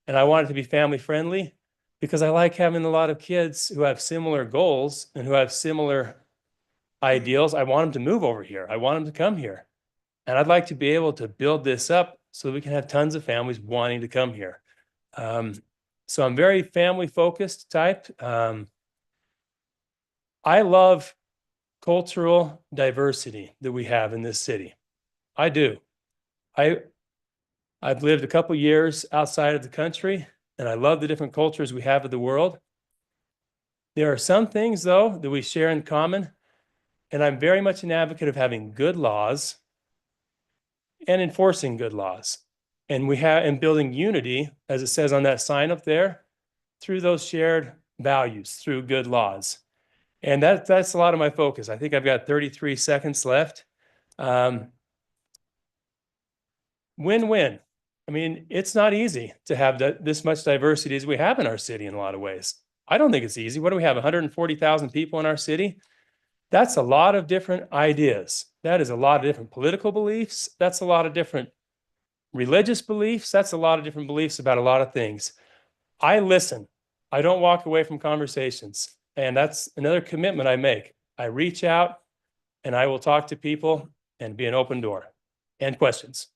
and I want it to be family friendly, because I like having a lot of kids who have similar goals and who have similar ideals. I want them to move over here. I want them to come here. And I'd like to be able to build this up so we can have tons of families wanting to come here. So I'm very family focused type. I love cultural diversity that we have in this city. I do. I've lived a couple years outside of the country, and I love the different cultures we have of the world. There are some things, though, that we share in common, and I'm very much an advocate of having good laws and enforcing good laws. And building unity, as it says on that sign up there, through those shared values, through good laws. And that's a lot of my focus. I think I've got 33 seconds left. Win-win. I mean, it's not easy to have this much diversity as we have in our city in a lot of ways. I don't think it's easy. What do we have, 140,000 people in our city? That's a lot of different ideas. That is a lot of different political beliefs. That's a lot of different religious beliefs. That's a lot of different beliefs about a lot of things. I listen. I don't walk away from conversations. And that's another commitment I make. I reach out and I will talk to people and be an open door. And questions.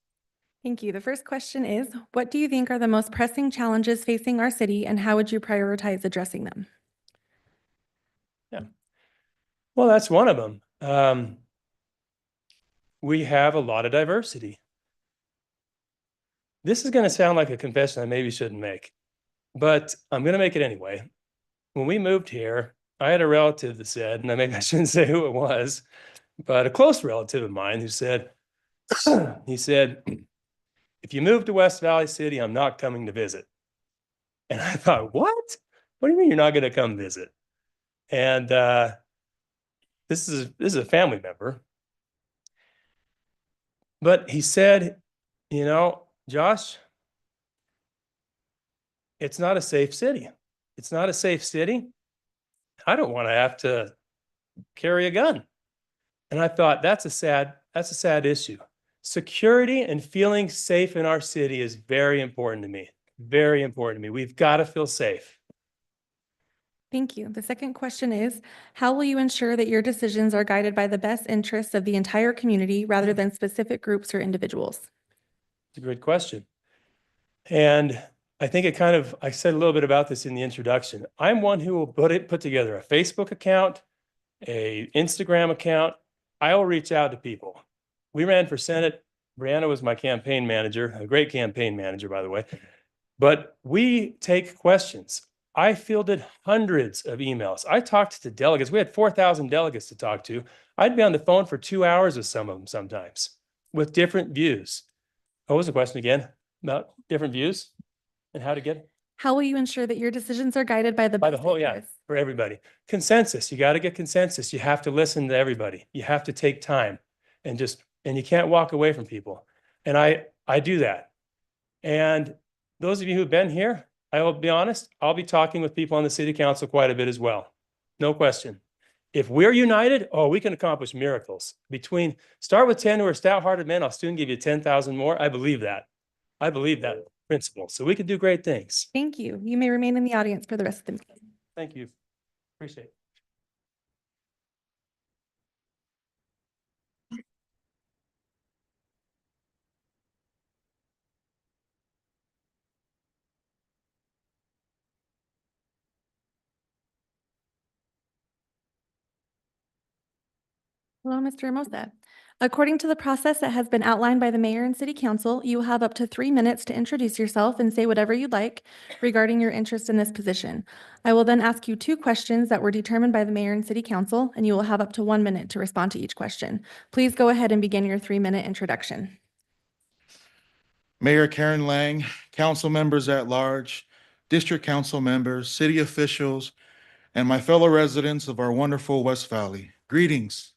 Thank you. The first question is, what do you think are the most pressing challenges facing our city, and how would you prioritize addressing them? Yeah. Well, that's one of them. We have a lot of diversity. This is going to sound like a confession I maybe shouldn't make, but I'm going to make it anyway. When we moved here, I had a relative that said, and maybe I shouldn't say who it was, but a close relative of mine who said, he said, if you move to West Valley City, I'm not coming to visit. And I thought, what? What do you mean you're not going to come visit? And this is a family member. But he said, you know, Josh, it's not a safe city. It's not a safe city. I don't want to have to carry a gun. And I thought, that's a sad issue. Security and feeling safe in our city is very important to me. Very important to me. We've got to feel safe. Thank you. The second question is, how will you ensure that your decisions are guided by the best interests of the entire community rather than specific groups or individuals? It's a great question. And I think I said a little bit about this in the introduction. I'm one who will put together a Facebook account, an Instagram account. I will reach out to people. We ran for Senate. Brianna was my campaign manager, a great campaign manager, by the way. But we take questions. I fielded hundreds of emails. I talked to delegates. We had 4,000 delegates to talk to. I'd be on the phone for 2 hours with some of them sometimes with different views. What was the question again? About different views and how to get it? How will you ensure that your decisions are guided by the best whole, yeah, interests? for everybody. Consensus. You got to get consensus. You have to listen to everybody. You have to take time and you can't walk away from people. And I do that. And those of you who've been here, I will be honest, I'll be talking with people on the city council quite a bit as well. No question. If we're united, we can accomplish miracles. Start with 10 who are stout-hearted men, I'll soon give you 10,000 more. I believe that. I believe that principle. So we can do great things. Thank you. You may remain in the audience for the rest of the meeting. Thank you. Appreciate it. Hello, Mr. Hermosa. According to the process that has been outlined by the mayor and city council, you will have up to 3 minutes to introduce yourself and say whatever you'd like regarding your interest in this position. I will then ask you 2 questions that were determined by the mayor and city council, and you will have up to 1 minute to respond to each question. Please go ahead and begin your 3-minute introduction. Mayor Karen Lang, council members at large, district council members, city officials, and my fellow residents of our wonderful West Valley. Greetings.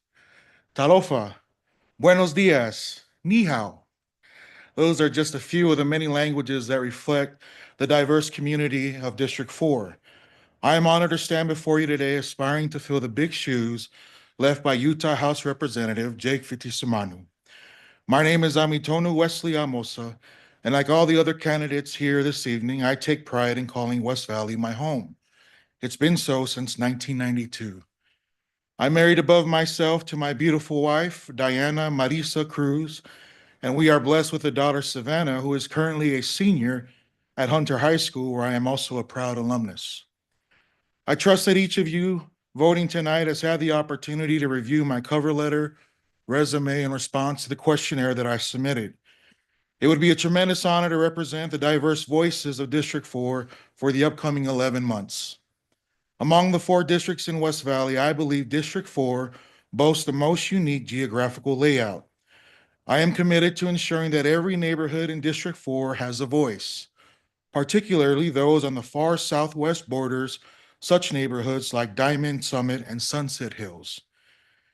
Talofa, buenos dias, ni hao. Those are just a few of the many languages that reflect the diverse community of District 4. I am honored to stand before you today aspiring to fill the big shoes left by Utah House Representative Jake Fitisumanu. My name is Amitonu Wesley Amosa, and like all the other candidates here this evening, I take pride in calling West Valley my home. It's been so since 1992. I married above myself to my beautiful wife, Diana Marisa Cruz, and we are blessed with a daughter, Savannah, who is currently a senior at Hunter High School, where I am also a proud alumnus. I trust that each of you voting tonight has had the opportunity to review my cover letter, resume, and response to the questionnaire that I submitted. It would be a tremendous honor to represent the diverse voices of District 4 for the upcoming 11 months. Among the 4 districts in West Valley, I believe District 4 boasts the most unique geographical layout. I am committed to ensuring that every neighborhood in District 4 has a voice, particularly those on the far southwest borders, such neighborhoods like Diamond, Summit, and Sunset Hills.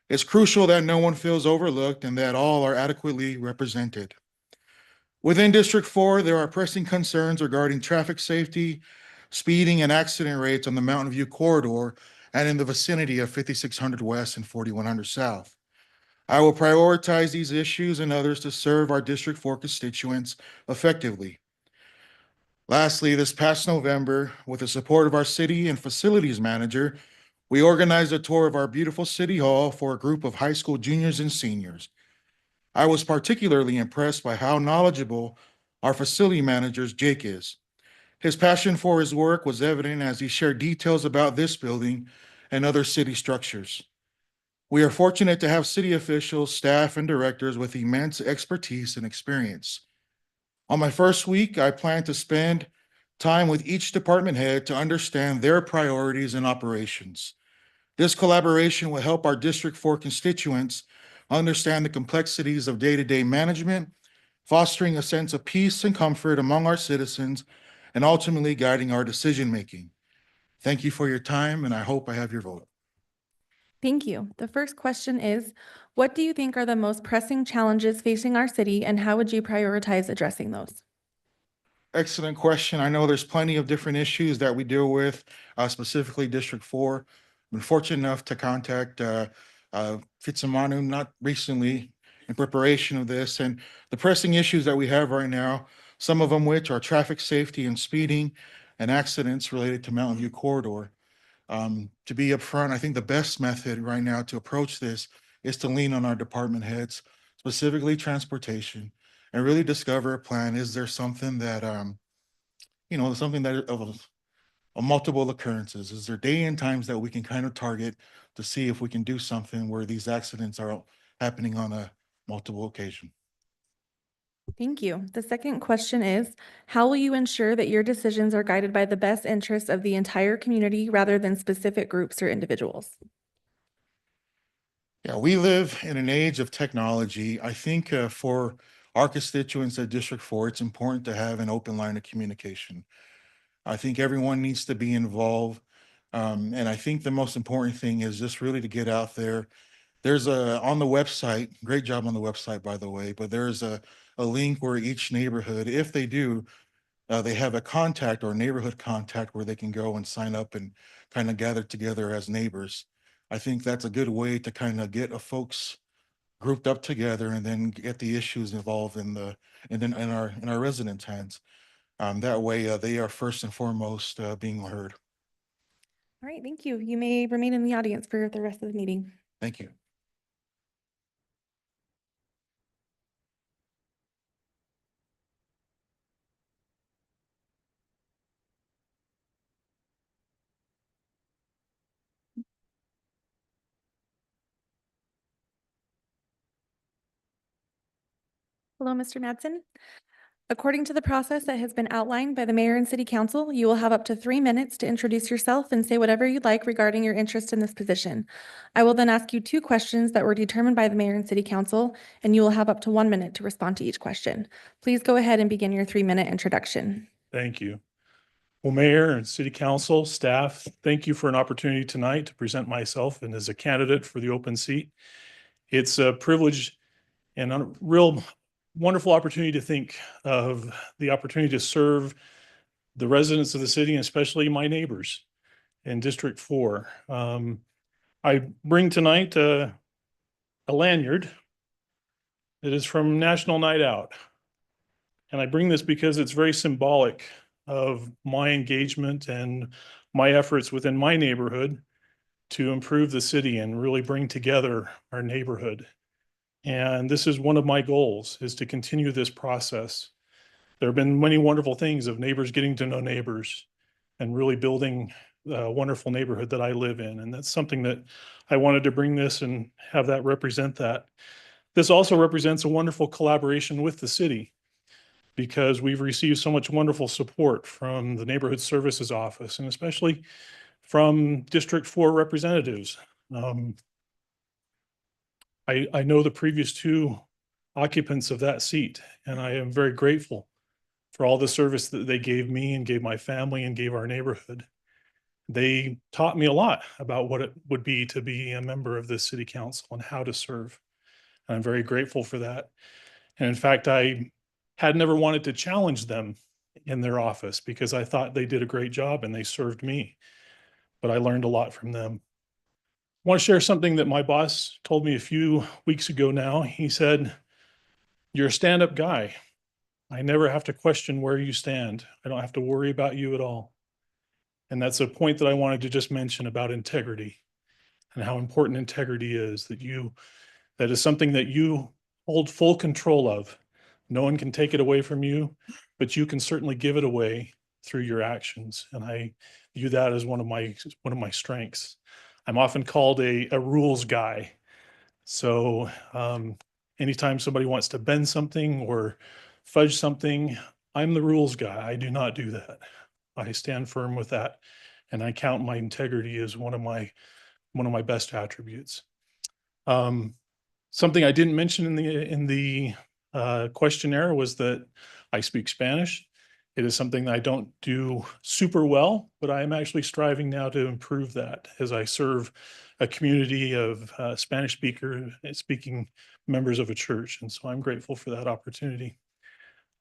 It's crucial that no one feels overlooked and that all are adequately represented. Within District 4, there are pressing concerns regarding traffic safety, speeding, and accident rates on the Mountain View corridor and in the vicinity of 5600 West and 4100 South. I will prioritize these issues and others to serve our District 4 constituents effectively. Lastly, this past November, with the support of our city and facilities manager, we organized a tour of our beautiful City Hall for a group of high school juniors and seniors. I was particularly impressed by how knowledgeable our facility manager, Jake, is. His passion for his work was evident as he shared details about this building and other city structures. We are fortunate to have city officials, staff, and directors with immense expertise and experience. On my first week, I plan to spend time with each department head to understand their priorities and operations. This collaboration will help our District 4 constituents understand the complexities of day-to-day management, fostering a sense of peace and comfort among our citizens, and ultimately guiding our decision-making. Thank you for your time, and I hope I have your vote. Thank you. The first question is, what do you think are the most pressing challenges facing our city, and how would you prioritize addressing those? Excellent question. I know there's plenty of different issues that we deal with, specifically District 4. I've been fortunate enough to contact Fitzimanu not recently in preparation of this, and the pressing issues that we have right now, some of them which are traffic safety and speeding and accidents related to Mountain View corridor. To be upfront, I think the best method right now to approach this is to lean on our department heads, specifically transportation, and really discover a plan. Is there something that, something that of multiple occurrences? Is there day and times that we can kind of target to see if we can do something where these accidents are happening on a multiple occasion? Thank you. The second question is, how will you ensure that your decisions are guided by the best interests of the entire community rather than specific groups or individuals? Yeah, we live in an age of technology. I think for our constituents at District 4, it's important to have an open line of communication. I think everyone needs to be involved. And I think the most important thing is just really to get out there. There's on the website, great job on the website, by the way, but there's a link where each neighborhood, if they do, they have a contact or neighborhood contact where they can go and sign up and kind of gather together as neighbors. I think that's a good way to kind of get folks grouped up together and then get the issues involved in our residents' hands. That way, they are first and foremost being heard. All right, thank you. You may remain in the audience for the rest of the meeting. Thank you. Hello, Mr. Madsen. According to the process that has been outlined by the mayor and city council, you will have up to 3 minutes to introduce yourself and say whatever you'd like regarding your interest in this position. I will then ask you 2 questions that were determined by the mayor and city council, and you will have up to 1 minute to respond to each question. Please go ahead and begin your 3-minute introduction. Thank you. Well, Mayor and City Council, staff, thank you for an opportunity tonight to present myself and as a candidate for the open seat. It's a privilege and a real wonderful opportunity to think of the opportunity to serve the residents of the city, and especially my neighbors in District 4. I bring tonight a lanyard that is from National Night Out. And I bring this because it's very symbolic of my engagement and my efforts within my neighborhood to improve the city and really bring together our neighborhood. And this is one of my goals, is to continue this process. There have been many wonderful things of neighbors getting to know neighbors and really building a wonderful neighborhood that I live in. And that's something that I wanted to bring this and have that represent that. This also represents a wonderful collaboration with the city, because we've received so much wonderful support from the Neighborhood Services Office and especially from District 4 representatives. I know the previous two occupants of that seat, and I am very grateful for all the service that they gave me and gave my family and gave our neighborhood. They taught me a lot about what it would be to be a member of this city council and how to serve. And I'm very grateful for that. And in fact, I had never wanted to challenge them in their office because I thought they did a great job and they served me. But I learned a lot from them. I want to share something that my boss told me a few weeks ago now. He said, "You're a stand-up guy. I never have to question where you stand. I don't have to worry about you at all." And that's a point that I wanted to just mention about integrity and how important integrity is, that is something that you hold full control of. No one can take it away from you, but you can certainly give it away through your actions. And I view that as one of my strengths. I'm often called a rules guy. So anytime somebody wants to bend something or fudge something, I'm the rules guy. I do not do that. I stand firm with that. And I count my integrity as one of my best attributes. Something I didn't mention in the questionnaire was that I speak Spanish. It is something that I don't do super well, but I am actually striving now to improve that as I serve a community of Spanish speaking members of a church. And so I'm grateful for that opportunity.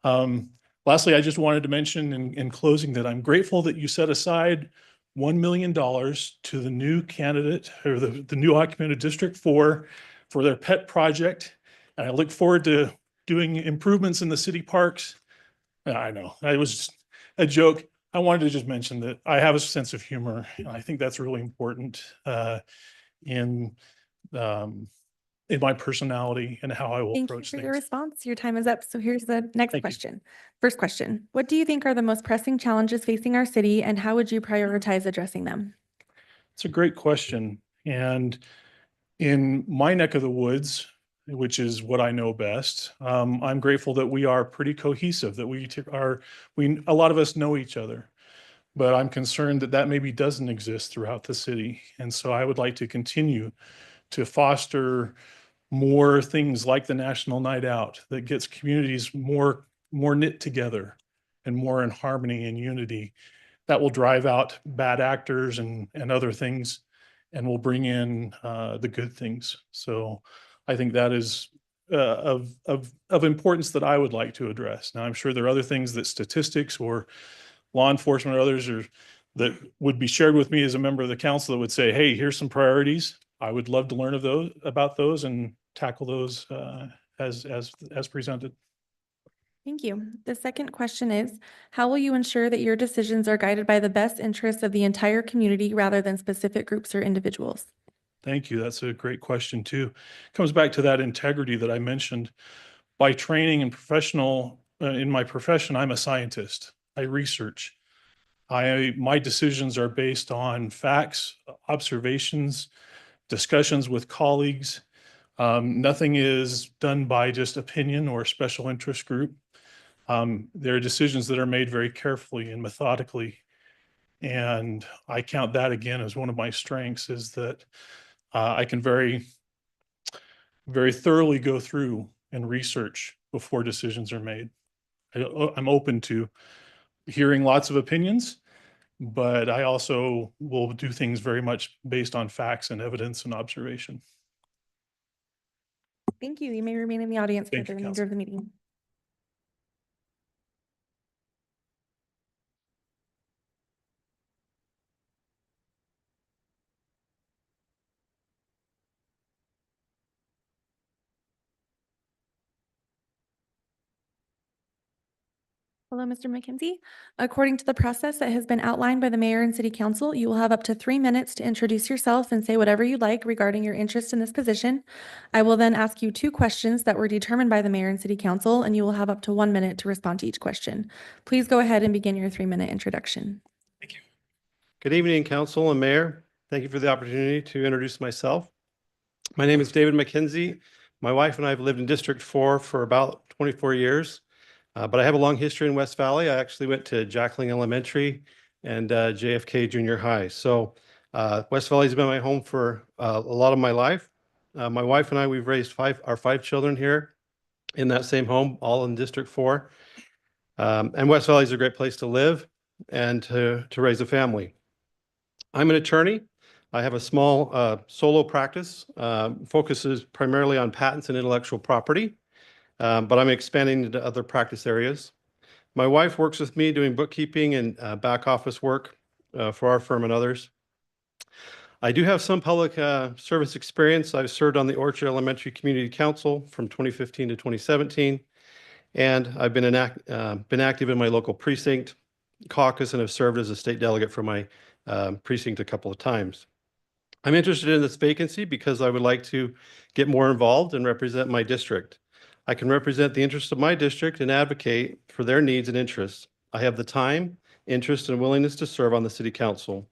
Lastly, I just wanted to mention in closing that I'm grateful that you set aside $1 million to the new candidate or the new occupant of District 4 for their pet project. And I look forward to doing improvements in the city parks. I know, it was just a joke. I wanted to just mention that I have a sense of humor, and I think that's really important in my personality and how I will Thank you approach for things. your response. Your time is up. So here's the next Thank you. question. First question, what do you think are the most pressing challenges facing our city and how would you prioritize addressing them? It's a great question. And in my neck of the woods, which is what I know best, I'm grateful that we are pretty cohesive, that a lot of us know each other. But I'm concerned that maybe doesn't exist throughout the city. And so I would like to continue to foster more things like the National Night Out that gets communities more knit together and more in harmony and unity. That will drive out bad actors and other things, and will bring in the good things. So I think that is of importance that I would like to address. Now, I'm sure there are other things that statistics or law enforcement or others that would be shared with me as a member of the council that would say, "Hey, here's some priorities." I would love to learn about those and tackle those as presented. Thank you. The second question is, how will you ensure that your decisions are guided by the best interests of the entire community rather than specific groups or individuals? Thank you. That's a great question too. Comes back to that integrity that I mentioned. By training and in my profession, I'm a scientist. I research. My decisions are based on facts, observations, discussions with colleagues. Nothing is done by just opinion or special interest group. There are decisions that are made very carefully and methodically. And I count that again as one of my strengths, is that I can very, very thoroughly go through and research before decisions are made. I'm open to hearing lots of opinions, but I also will do things very much based on facts and evidence and observation. Thank you. You may remain in the audience for Thank the you, remainder of the meeting. Hello, Mr. McKenzie. According to the process that has been outlined by the mayor and city council, you will have up to 3 minutes to introduce yourself and say whatever you'd like regarding your interest in this position. I will then ask you 2 questions that were determined by the mayor and city council, and you will have up to 1 minute to respond to each question. Please go ahead and begin your 3-minute introduction. Good evening, council and mayor. Thank you for the opportunity to introduce myself. My name is David McKenzie. My wife and I have lived in District 4 for about 24 years, but I have a long history in West Valley. I actually went to Jackling Elementary and JFK Junior High. So West Valley has been my home for a lot of my life. My wife and I, we've raised our 5 children here in that same home, all in District 4. And West Valley is a great place to live and to raise a family. I'm an attorney. I have a small solo practice, focuses primarily on patents and intellectual property, but I'm expanding into other practice areas. My wife works with me doing bookkeeping and back office work for our firm and others. I do have some public service experience. I've served on the Orchard Elementary Community Council from 2015 to 2017, and I've been active in my local precinct caucus and have served as a state delegate for my precinct a couple of times. I'm interested in this vacancy because I would like to get more involved and represent my district. I can represent the interests of my district and advocate for their needs and interests. I have the time, interest, and willingness to serve on the city council.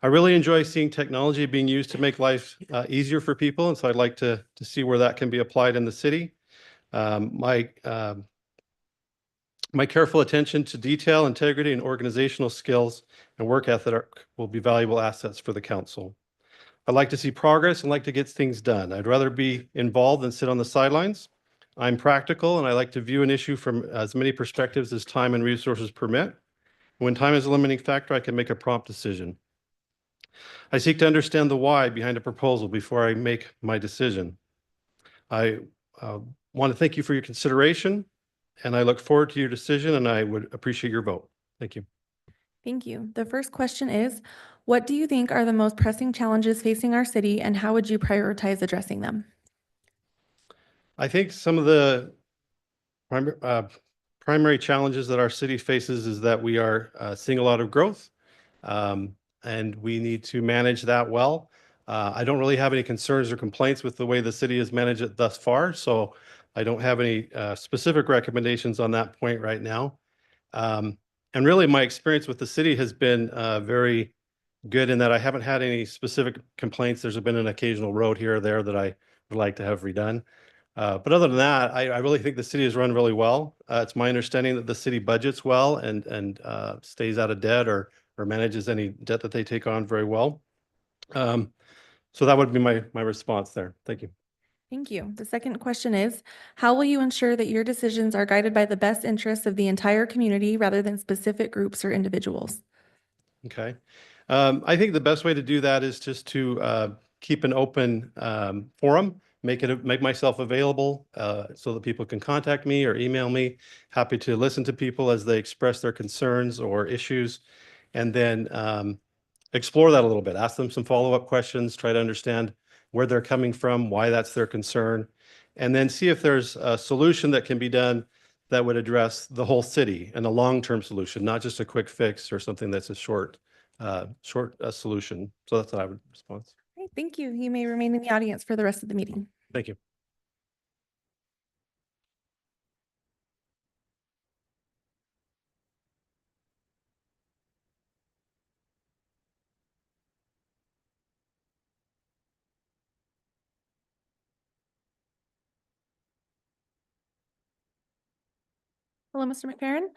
I really enjoy seeing technology being used to make life easier for people, and so I'd like to see where that can be applied in the city. My careful attention to detail, integrity, and organizational skills and work ethic will be valuable assets for the council. I'd like to see progress and like to get things done. I'd rather be involved than sit on the sidelines. I'm practical and I like to view an issue from as many perspectives as time and resources permit. When time is a limiting factor, I can make a prompt decision. I seek to understand the why behind a proposal before I make my decision. I want to thank you for your consideration, and I look forward to your decision, and I would appreciate your vote. Thank you. Thank you. The first question is, what do you think are the most pressing challenges facing our city, and how would you prioritize addressing them? I think some of the primary challenges that our city faces is that we are seeing a lot of growth, and we need to manage that well. I don't really have any concerns or complaints with the way the city has managed it thus far, so I don't have any specific recommendations on that point right now. And really, my experience with the city has been very good in that I haven't had any specific complaints. There's been an occasional road here or there that I would like to have redone. But other than that, I really think the city is run really well. It's my understanding that the city budgets well and stays out of debt or manages any debt that they take on very well. So that would be my response there. Thank you. Thank you. The second question is, how will you ensure that your decisions are guided by the best interests of the entire community rather than specific groups or individuals? Okay. I think the best way to do that is just to keep an open forum, make myself available so that people can contact me or email me. Happy to listen to people as they express their concerns or issues, and then explore that a little bit. Ask them some follow-up questions, try to understand where they're coming from, why that's their concern, and then see if there's a solution that can be done that would address the whole city and a long-term solution, not just a quick fix or something that's a short solution. So that's what I would respond. Great, thank you. You may remain in the audience for the rest of the meeting. Thank you. Hello, Mr. McFerrin.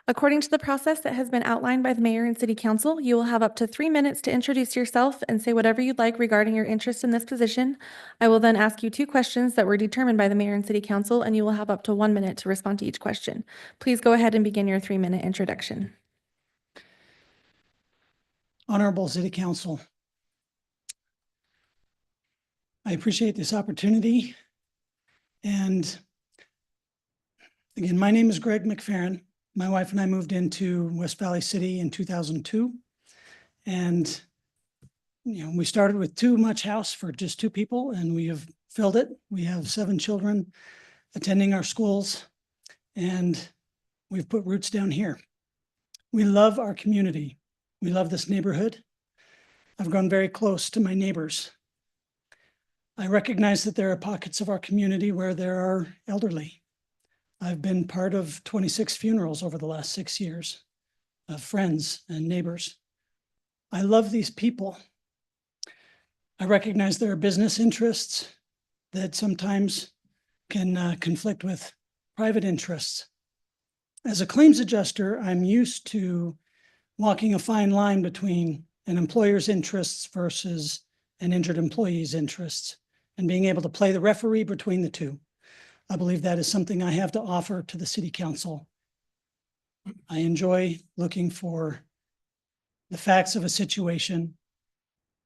According to the process that has been outlined by the mayor and city council, you will have up to 3 minutes to introduce yourself and say whatever you'd like regarding your interest in this position. I will then ask you 2 questions that were determined by the mayor and city council, and you will have up to 1 minute to respond to each question. Please go ahead and begin your 3-minute introduction. Honorable City Council. I appreciate this opportunity. And again, my name is Greg McFerrin. My wife and I moved into West Valley City in 2002. And we started with too much house for just 2 people, and we have filled it. We have 7 children attending our schools, and we've put roots down here. We love our community. We love this neighborhood. I've grown very close to my neighbors. I recognize that there are pockets of our community where there are elderly. I've been part of 26 funerals over the last 6 years of friends and neighbors. I love these people. I recognize there are business interests that sometimes can conflict with private interests. As a claims adjuster, I'm used to walking a fine line between an employer's interests versus an injured employee's interests and being able to play the referee between the two. I believe that is something I have to offer to the City Council. I enjoy looking for the facts of a situation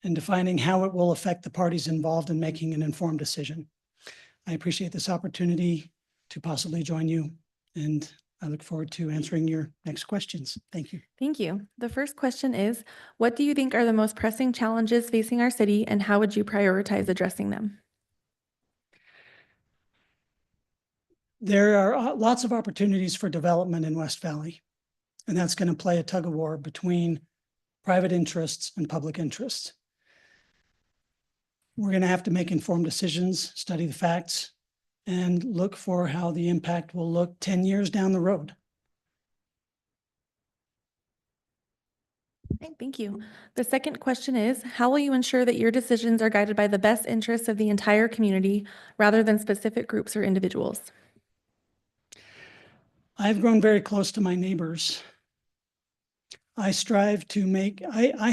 and defining how it will affect the parties involved in making an informed decision. I appreciate this opportunity to possibly join you, and I look forward to answering your next questions. Thank you. Thank you. The first question is, what do you think are the most pressing challenges facing our city, and how would you prioritize addressing them? There are lots of opportunities for development in West Valley, and that's going to play a tug of war between private interests and public interests. We're going to have to make informed decisions, study the facts, and look for how the impact will look 10 years down the road. Okay, thank you. The second question is, how will you ensure that your decisions are guided by the best interests of the entire community rather than specific groups or individuals? I've grown very close to my neighbors. I strive to make, I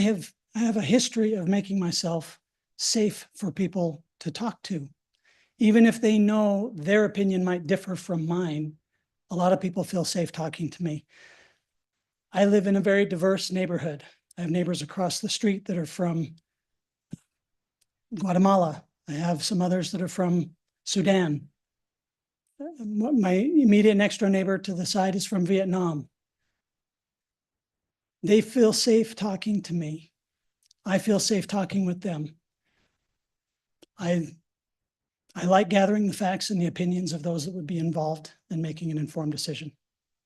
have a history of making myself safe for people to talk to. Even if they know their opinion might differ from mine, a lot of people feel safe talking to me. I live in a very diverse neighborhood. I have neighbors across the street that are from Guatemala. I have some others that are from Sudan. My immediate next door neighbor to the side is from Vietnam. They feel safe talking to me. I feel safe talking with them. I like gathering the facts and the opinions of those that would be involved in making an informed decision.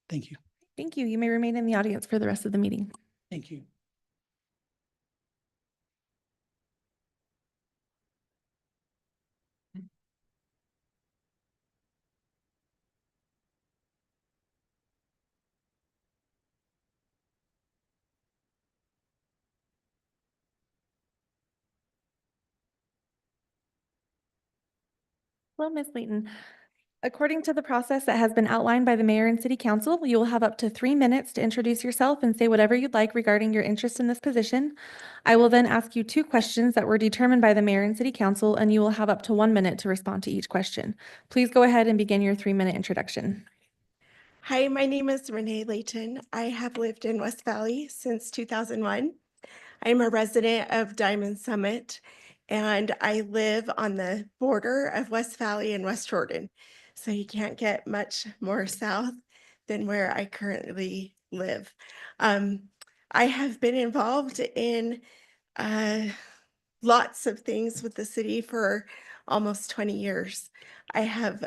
Thank you. Thank you. You may remain in the audience for the rest of the meeting. Thank you. Well, Ms. Layton, according to the process that has been outlined by the mayor and city council, you will have up to 3 minutes to introduce yourself and say whatever you'd like regarding your interest in this position. I will then ask you 2 questions that were determined by the mayor and city council, and you will have up to 1 minute to respond to each question. Please go ahead and begin your 3-minute introduction. Hi, my name is Renee Layton. I have lived in West Valley since 2001. I'm a resident of Diamond Summit, and I live on the border of West Valley and West Jordan. So you can't get much more south than where I currently live. I have been involved in lots of things with the city for almost 20 years. I have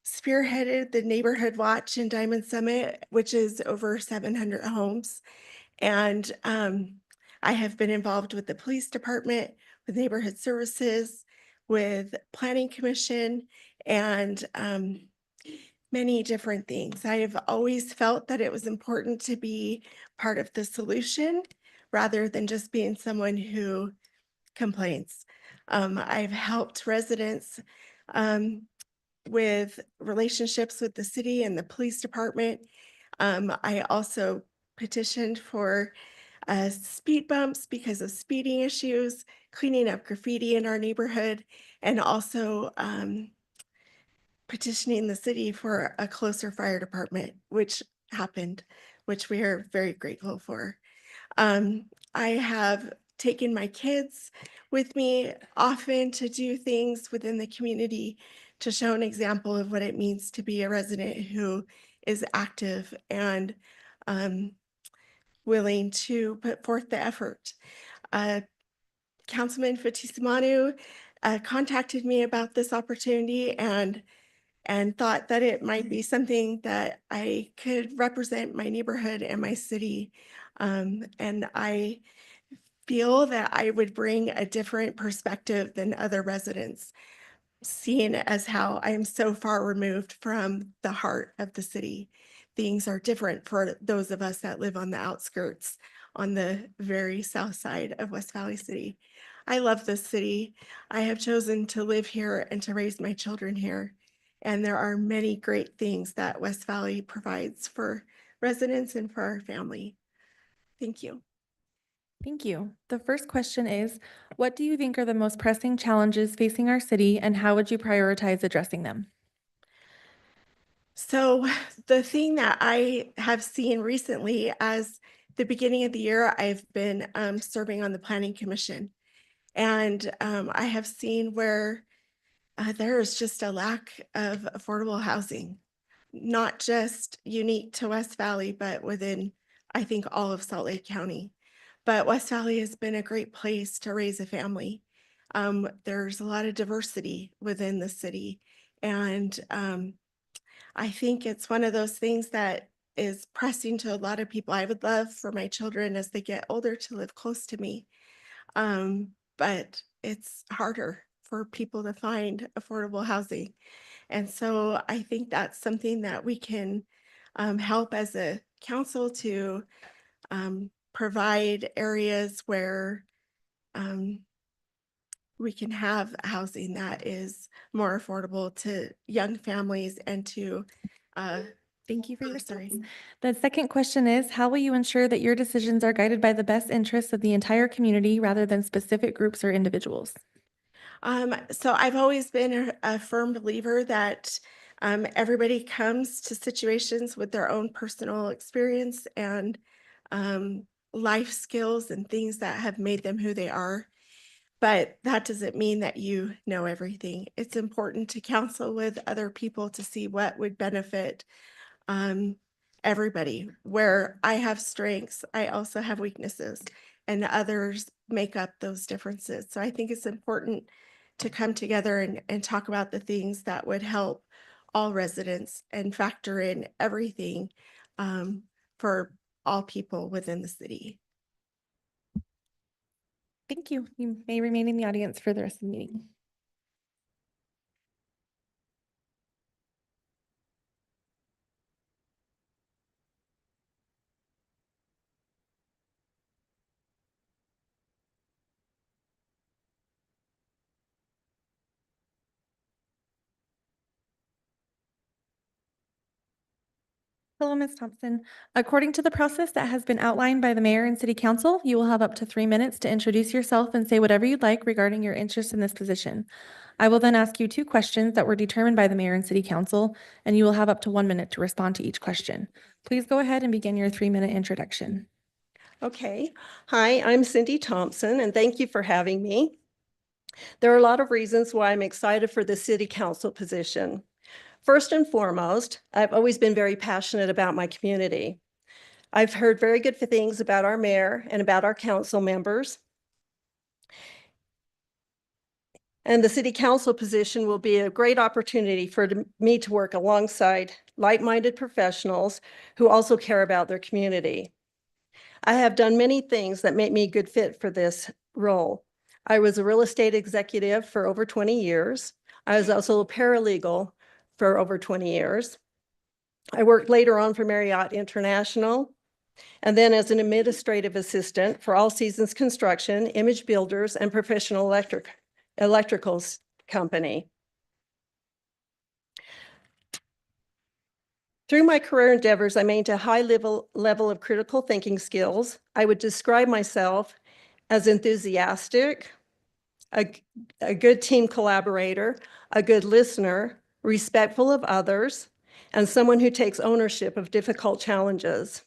spearheaded the Neighborhood Watch in Diamond Summit, which is over 700 homes. And I have been involved with the police department, with neighborhood services, with planning commission, and many different things. I have always felt that it was important to be part of the solution rather than just being someone who complains. I've helped residents with relationships with the city and the police department. I also petitioned for speed bumps because of speeding issues, cleaning up graffiti in our neighborhood, and also petitioning the city for a closer fire department, which happened, which we are very grateful for. I have taken my kids with me often to do things within the community to show an example of what it means to be a resident who is active and willing to put forth the effort. Councilman Fatisimanu contacted me about this opportunity and thought that it might be something that I could represent my neighborhood and my city. And I feel that I would bring a different perspective than other residents, seeing as how I am so far removed from the heart of the city. Things are different for those of us that live on the outskirts, on the very south side of West Valley City. I love this city. I have chosen to live here and to raise my children here. And there are many great things that West Valley provides for residents and for our family. Thank you. Thank you. The first question is, what do you think are the most pressing challenges facing our city, and how would you prioritize addressing them? So the thing that I have seen recently, as the beginning of the year, I've been serving on the Planning Commission. And I have seen where there is just a lack of affordable housing, not just unique to West Valley, but within, I think, all of Salt Lake County. But West Valley has been a great place to raise a family. There's a lot of diversity within the city. And I think it's one of those things that is pressing to a lot of people. I would love for my children as they get older to live close to me. But it's harder for people to find affordable housing. And so I think that's something that we can help as a council to provide areas where we can have housing that is more affordable to young families and to Thank you for your service. The second question is, how will you ensure that your decisions are guided by the best interests of the entire community rather than specific groups or individuals? So I've always been a firm believer that everybody comes to situations with their own personal experience and life skills and things that have made them who they are. But that doesn't mean that you know everything. It's important to counsel with other people to see what would benefit everybody. Where I have strengths, I also have weaknesses, and others make up those differences. So I think it's important to come together and talk about the things that would help all residents and factor in everything for all people within the city. Thank you. You may remain in the audience for the rest of the meeting. Hello, Ms. Thompson. According to the process that has been outlined by the mayor and city council, you will have up to 3 minutes to introduce yourself and say whatever you'd like regarding your interest in this position. I will then ask you 2 questions that were determined by the mayor and city council, and you will have up to 1 minute to respond to each question. Please go ahead and begin your 3-minute introduction. Okay. Hi, I'm Cindy Thompson, and thank you for having me. There are a lot of reasons why I'm excited for the city council position. First and foremost, I've always been very passionate about my community. I've heard very good things about our mayor and about our council members. And the city council position will be a great opportunity for me to work alongside like-minded professionals who also care about their community. I have done many things that make me a good fit for this role. I was a real estate executive for over 20 years. I was also a paralegal for over 20 years. I worked later on for Marriott International, and then as an administrative assistant for All Seasons Construction, Image Builders, and Professional Electricals Company. Through my career endeavors, I maintained a high level of critical thinking skills. I would describe myself as enthusiastic, a good team collaborator, a good listener, respectful of others, and someone who takes ownership of difficult challenges.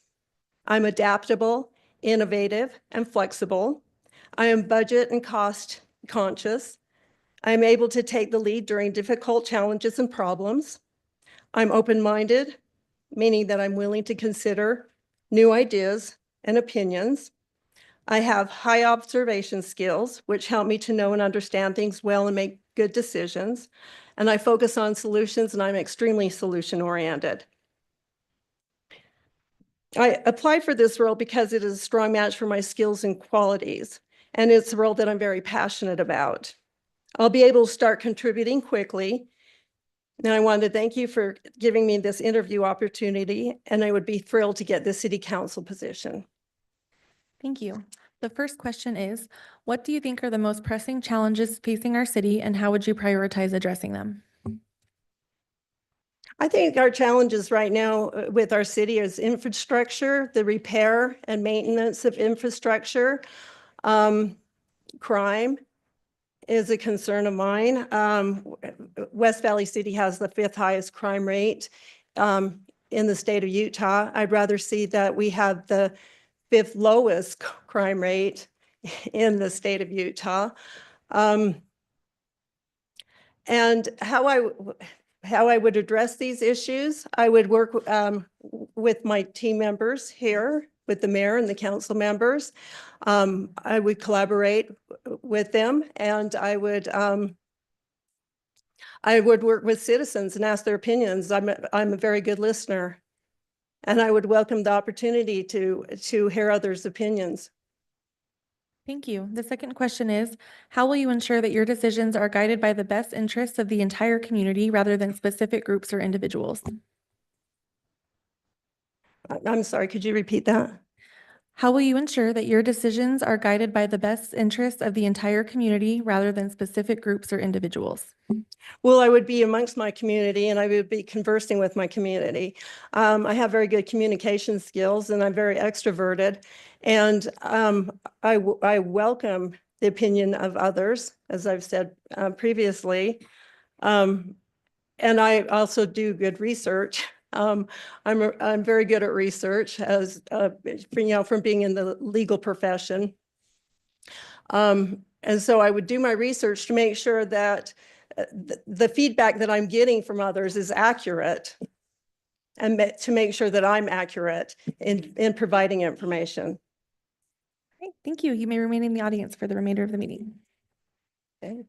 I'm adaptable, innovative, and flexible. I am budget and cost conscious. I am able to take the lead during difficult challenges and problems. I'm open-minded, meaning that I'm willing to consider new ideas and opinions. I have high observation skills, which help me to know and understand things well and make good decisions. And I focus on solutions, and I'm extremely solution-oriented. I applied for this role because it is a strong match for my skills and qualities, and it's a role that I'm very passionate about. I'll be able to start contributing quickly. And I want to thank you for giving me this interview opportunity, and I would be thrilled to get the city council position. Thank you. The first question is, what do you think are the most pressing challenges facing our city, and how would you prioritize addressing them? I think our challenges right now with our city is infrastructure, the repair and maintenance of infrastructure. Crime is a concern of mine. West Valley City has the 5th highest crime rate in the state of Utah. I'd rather see that we have the 5th lowest crime rate in the state of Utah. And how I would address these issues, I would work with my team members here, with the mayor and the council members. I would collaborate with them, and I would work with citizens and ask their opinions. I'm a very good listener, and I would welcome the opportunity to hear others' opinions. Thank you. The second question is, how will you ensure that your decisions are guided by the best interests of the entire community rather than specific groups or individuals? I'm sorry, could you repeat that? How will you ensure that your decisions are guided by the best interests of the entire community rather than specific groups or individuals? Well, I would be amongst my community, and I would be conversing with my community. I have very good communication skills, and I'm very extroverted. And I welcome the opinion of others, as I've said previously. And I also do good research. I'm very good at research, as from being in the legal profession. And so I would do my research to make sure that the feedback that I'm getting from others is accurate, and to make sure that I'm accurate in providing information. Great, thank you. You may remain in the audience for the remainder of the meeting. Okay.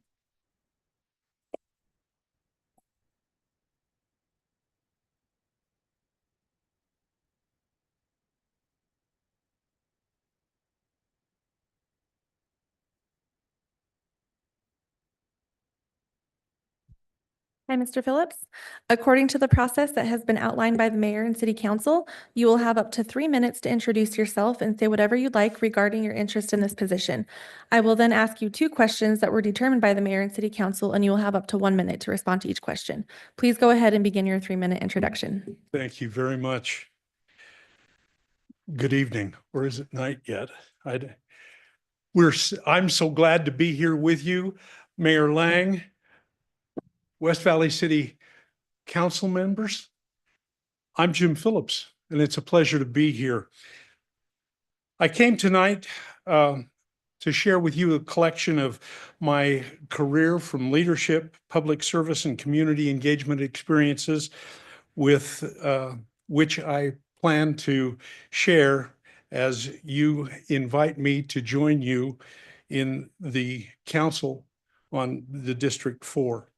Hi, Mr. Phillips. According to the process that has been outlined by the mayor and city council, you will have up to 3 minutes to introduce yourself and say whatever you'd like regarding your interest in this position. I will then ask you 2 questions that were determined by the mayor and city council, and you will have up to 1 minute to respond to each question. Please go ahead and begin your 3-minute introduction. Thank you very much. Good evening, or is it night yet? I'm so glad to be here with you, Mayor Lang, West Valley City Council members. I'm Jim Phillips, and it's a pleasure to be here. I came tonight to share with you a collection of my career, from leadership, public service, and community engagement experiences, with which I plan to share as you invite me to join you in the council on the District 4.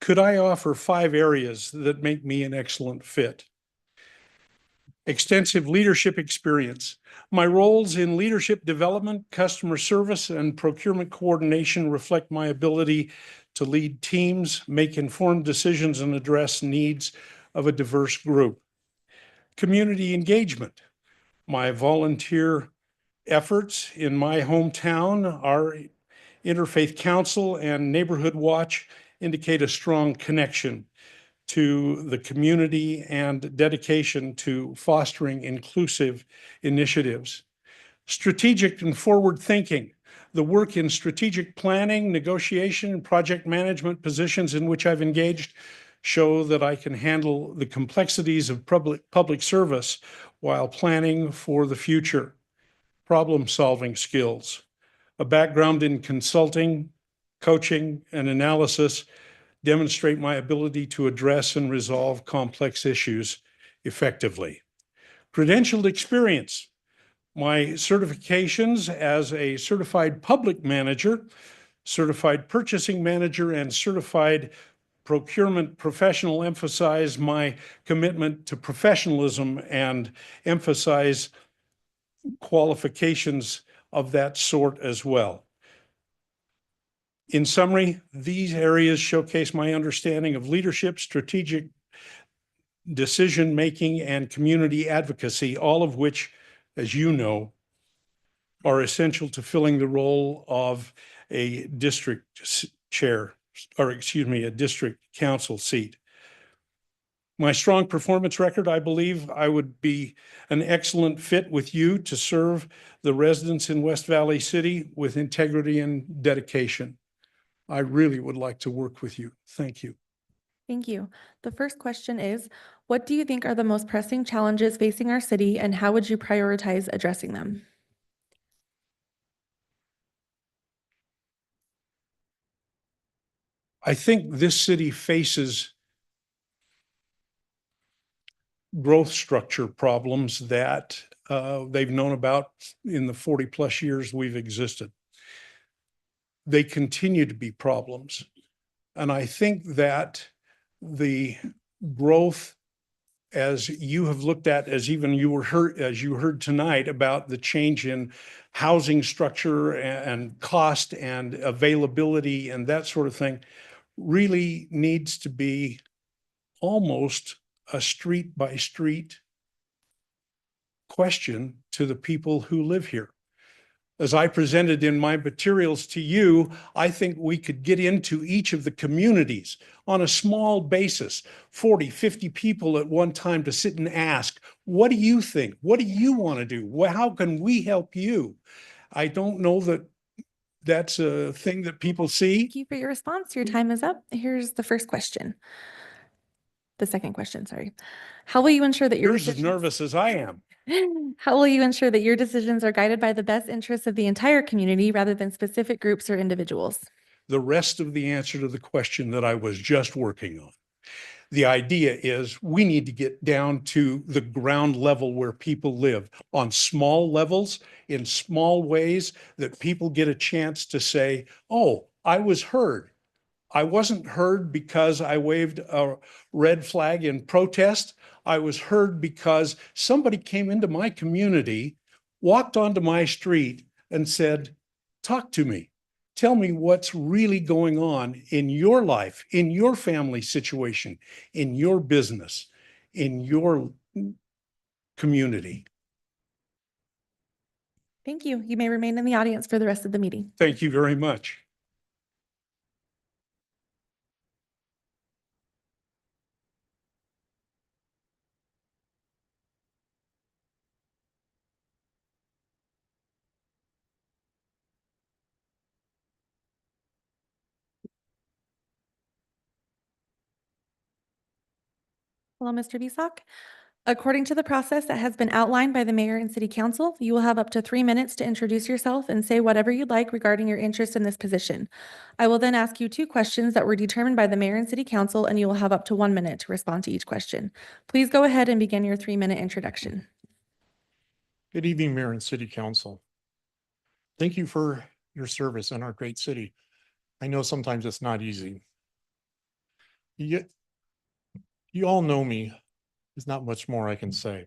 Could I offer 5 areas that make me an excellent fit? Extensive leadership experience. My roles in leadership development, customer service, and procurement coordination reflect my ability to lead teams, make informed decisions, and address needs of a diverse group. Community engagement. My volunteer efforts in my hometown, our Interfaith Council and Neighborhood Watch, indicate a strong connection to the community and dedication to fostering inclusive initiatives. Strategic and forward thinking. The work in strategic planning, negotiation, and project management positions in which I've engaged show that I can handle the complexities of public service while planning for the future, problem-solving skills, a background in consulting, coaching, and analysis demonstrate my ability to address and resolve complex issues effectively. Credentialed experience. My certifications as a certified public manager, certified purchasing manager, and certified procurement professional emphasize my commitment to professionalism and emphasize qualifications of that sort as well. In summary, these areas showcase my understanding of leadership, strategic decision-making, and community advocacy, all of which, as you know, are essential to filling the role of a district chair, or excuse me, a district council seat. My strong performance record, I believe I would be an excellent fit with you to serve the residents in West Valley City with integrity and dedication. I really would like to work with you. Thank you. Thank you. The first question is, what do you think are the most pressing challenges facing our city and how would you prioritize addressing them? I think this city faces growth structure problems that they've known about in the 40+ years we've existed. They continue to be problems. And I think that the growth, as you have looked at, as even you were heard, as you heard tonight about the change in housing structure and cost and availability and that sort of thing, really needs to be almost a street by street question to the people who live here. As I presented in my materials to you, I think we could get into each of the communities on a small basis, 40, 50 people at one time, to sit and ask, what do you think? What do you want to do? How can we help you? I don't know that that's a thing that people see. Thank you for your response. Your time is up. Here's the first question. The second question, sorry. How will you ensure that You're as nervous as I am. How will you ensure that your decisions are guided by the best interests of the entire community rather than specific groups or individuals? The rest of the answer to the question that I was just working on. The idea is we need to get down to the ground level where people live, on small levels, in small ways, that people get a chance to say, oh, I was heard. I wasn't heard because I waved a red flag in protest. I was heard because somebody came into my community, walked onto my street and said, talk to me. Tell me what's really going on in your life, in your family situation, in your business, in your community. Thank you. You may remain in the audience for the rest of the meeting. Thank you very much. Hello, Mr. Bisak. According to the process that has been outlined by the mayor and city council, you will have up to 3 minutes to introduce yourself and say whatever you'd like regarding your interest in this position. I will then ask you 2 questions that were determined by the mayor and city council, and you will have up to 1 minute to respond to each question. Please go ahead and begin your 3-minute introduction. Good evening, Mayor and City Council. Thank you for your service in our great city. I know sometimes it's not easy. You all know me. There's not much more I can say.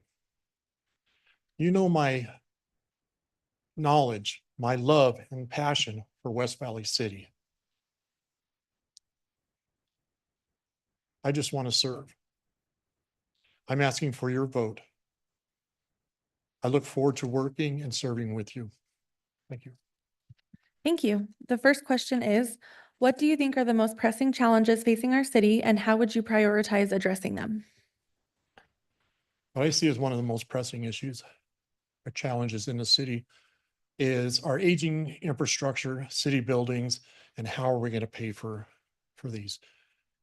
You know my knowledge, my love and passion for West Valley City. I just want to serve. I'm asking for your vote. I look forward to working and serving with you. Thank you. Thank you. The first question is, what do you think are the most pressing challenges facing our city, and how would you prioritize addressing them? What I see as one of the most pressing issues or challenges in the city is our aging infrastructure, city buildings, and how are we going to pay for these?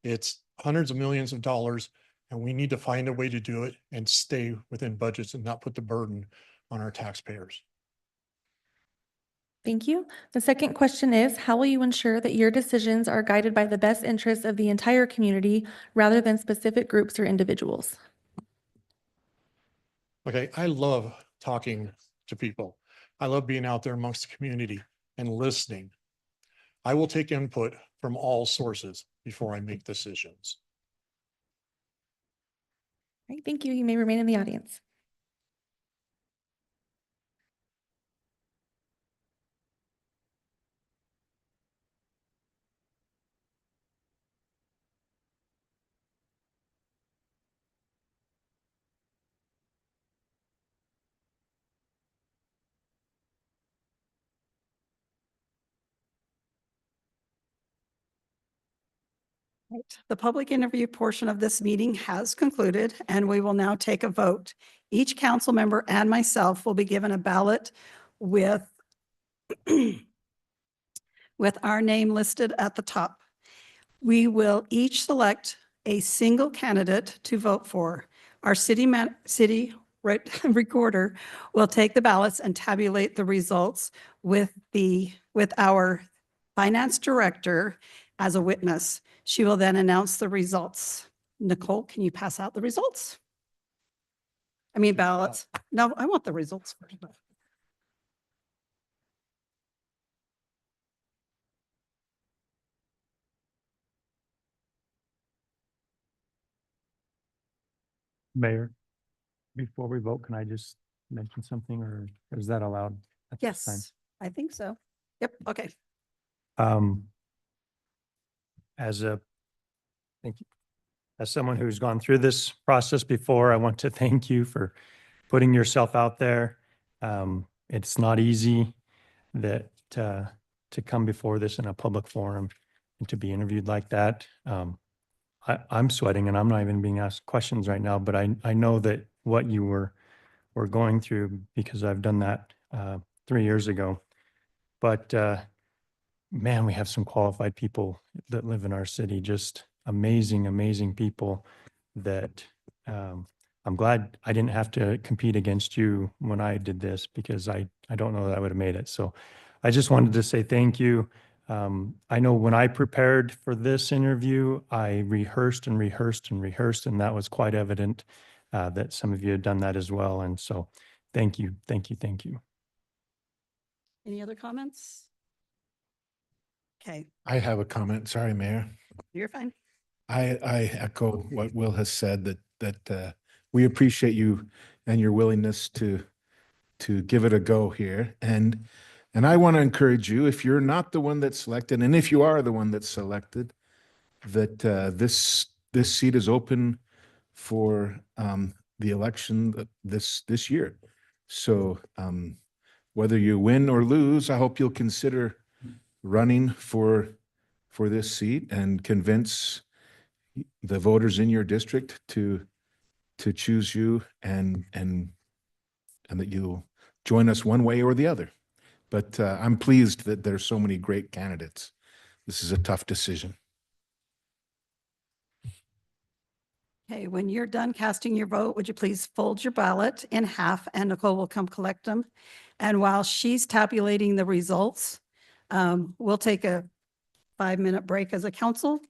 It's hundreds of millions of dollars And we need to find a way to do it and stay within budgets and not put the burden on our taxpayers. Thank you. The second question is, how will you ensure that your decisions are guided by the best interests of the entire community rather than specific groups or individuals? Okay, I love talking to people. I love being out there amongst the community and listening. I will take input from all sources before I make decisions. All right, thank you. You may remain in the audience. Right. The public interview portion of this meeting has concluded, and we will now take a vote. Each council member and myself will be given a ballot with with our name listed at the top. We will each select a single candidate to vote for. Our city recorder will take the ballots and tabulate the results with our finance director as a witness. She will then announce the results. Nicole, can you pass out the results? I mean ballots. No, I want the results first. Mayor, before we vote, can I just mention something or is that allowed at this time? Yes, I think so. Yep, okay. Um, as a, thank you. As someone who's gone through this process before, I want to thank you for putting yourself out there. It's not easy to come before this in a public forum and to be interviewed like that. I'm sweating and I'm not even being asked questions right now, but I know that what you were going through because I've done that 3 years ago. But man, we have some qualified people that live in our city, just amazing, amazing people that I'm glad I didn't have to compete against you when I did this because I don't know that I would have made it. So I just wanted to say thank you. I know when I prepared for this interview, I rehearsed and rehearsed and rehearsed, and that was quite evident that some of you had done that as well. And so thank you, thank you, thank you. Any other comments? Okay, I have a comment. Sorry, Mayor. you're fine. I echo what Will has said that we appreciate you and your willingness to give it a go here. And I want to encourage you, if you're not the one that's selected, and if you are the one that's selected, that this seat is open for the election this year. So whether you win or lose, I hope you'll consider running for this seat and convince the voters in your district to choose you and that you'll join us one way or the other. But I'm pleased that there's so many great candidates. This is a tough decision. Okay, when you're done casting your vote, would you please fold your ballot in half and Nicole will come collect them. And while she's tabulating the results, we'll take a 5-minute break as a council.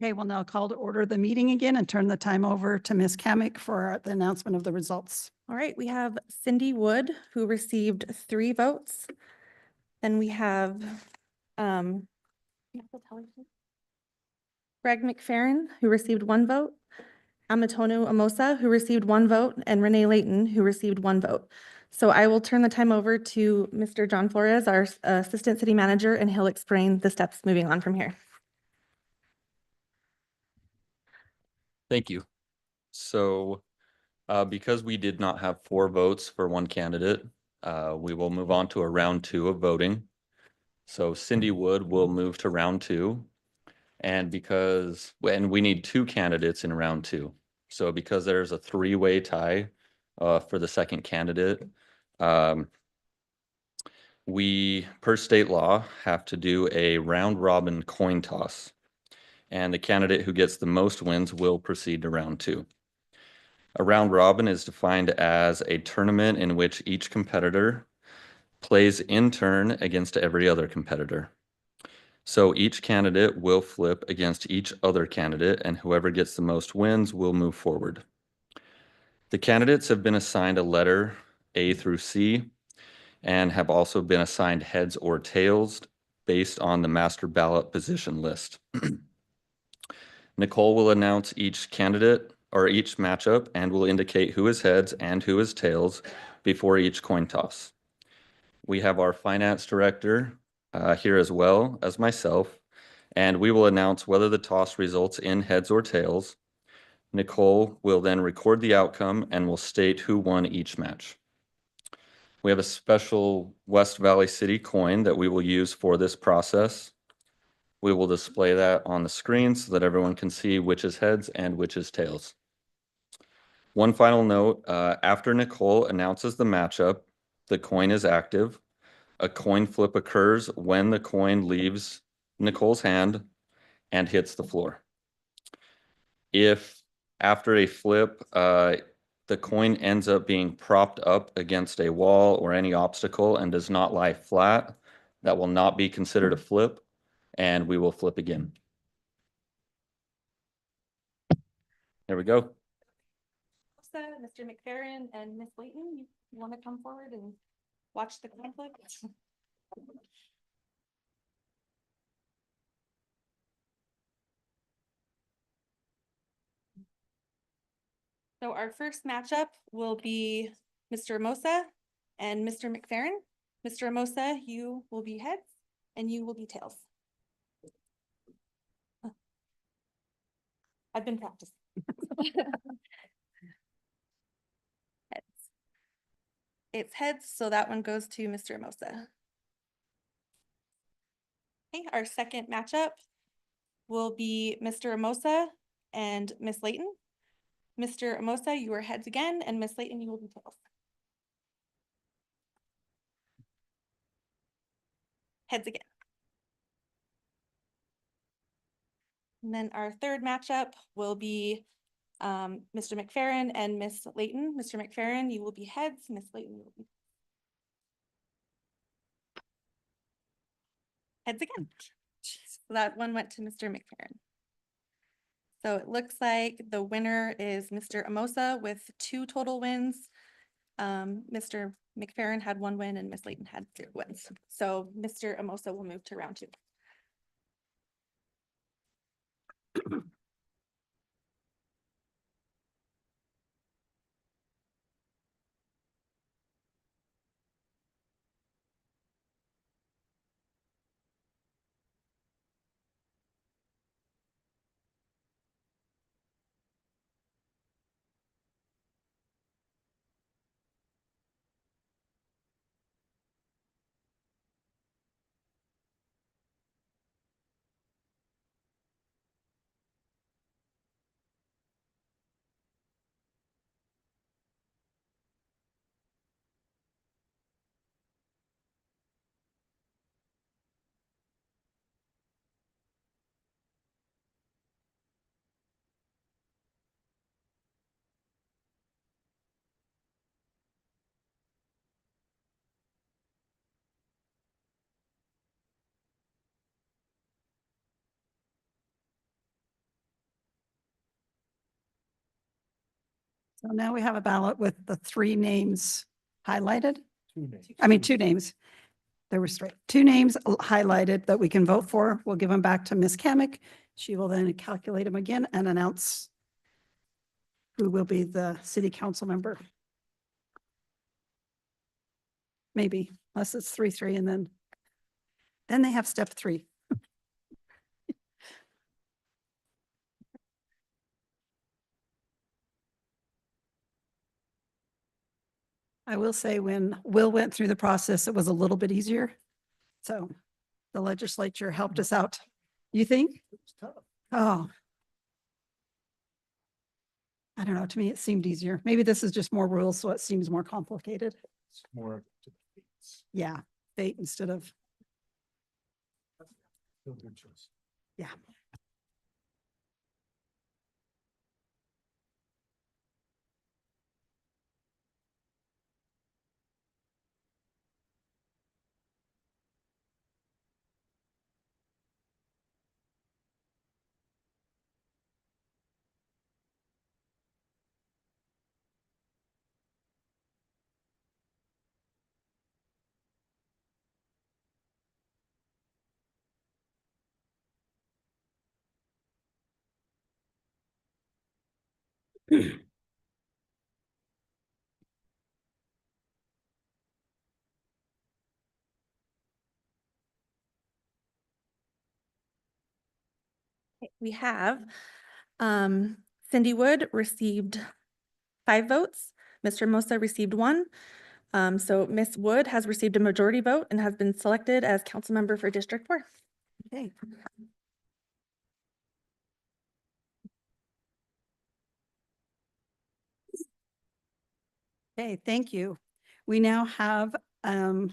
Okay, we'll now call to order the meeting again and turn the time over to Ms. Kamick for the announcement of the results. All right, we have Cindy Wood, who received 3 votes. Then we have Greg McFerrin, who received 1 vote, Amatonu Amosa, who received 1 vote, and Renee Layton, who received 1 vote. So I will turn the time over to Mr. John Flores, our Assistant City Manager, and he'll explain the steps moving on from here. Thank you. So because we did not have 4 votes for 1 candidate, we will move on to a round 2 of voting. So Cindy Wood will move to round 2. And we need 2 candidates in round 2. So because there's a 3-way tie for the second candidate, we, per state law, have to do a round robin coin toss. And the candidate who gets the most wins will proceed to round 2. A round robin is defined as a tournament in which each competitor plays in turn against every other competitor. So each candidate will flip against each other candidate, and whoever gets the most wins will move forward. The candidates have been assigned a letter A through C and have also been assigned heads or tails based on the master ballot position list. Nicole will announce each candidate or each matchup and will indicate who is heads and who is tails before each coin toss. We have our finance director here as well as myself, and we will announce whether the toss results in heads or tails. Nicole will then record the outcome and will state who won each match. We have a special West Valley City coin that we will use for this process. We will display that on the screen so that everyone can see which is heads and which is tails. One final note, after Nicole announces the matchup, the coin is active. A coin flip occurs when the coin leaves Nicole's hand and hits the floor. If after a flip, the coin ends up being propped up against a wall or any obstacle and does not lie flat, that will not be considered a flip, and we will flip again. There we go. Mr. McFerrin and Ms. Layton, you want to come forward and watch the conflict? So our first matchup will be Mr. Amosa and Mr. McFerrin. Mr. Amosa, you will be heads and you will be tails. I've been practicing. Heads. It's heads, so that one goes to Mr. Amosa. Okay, our second matchup will be Mr. Amosa and Miss Layton. Mr. Amosa, you are heads again, and Miss Layton, you will be tails. Heads again. And then our third matchup will be Mr. McFerrin and Miss Layton. Mr. McFerrin, you will be heads. Miss Layton, you will be heads again. So that one went to Mr. McFerrin. So it looks like the winner is Mr. Amosa with 2 total wins. Mr. McFerrin had 1 win and Miss Layton had 0 wins. So Mr. Amosa will move to round 2. So now we have a ballot with the 3 names highlighted. 2 names. I mean, 2 names. There were straight 2 names highlighted that we can vote for. We'll give them back to Ms. Kamick. She will then calculate them again and announce who will be the city council member. Maybe, unless it's 3-3, and then they have step 3. I will say when Will went through the process, it was a little bit easier. So the legislature helped us out. You think? Oh. I don't know. To me, it seemed easier. Maybe this is just more rules, so it seems more complicated. It's more to the fates. Yeah, fate instead of, Still good choice. yeah. We have Cindy Wood received 5 votes. Mr. Mosa received 1. So Miss Wood has received a majority vote and has been selected as council member for District 4. Okay. Okay, thank you. We now have a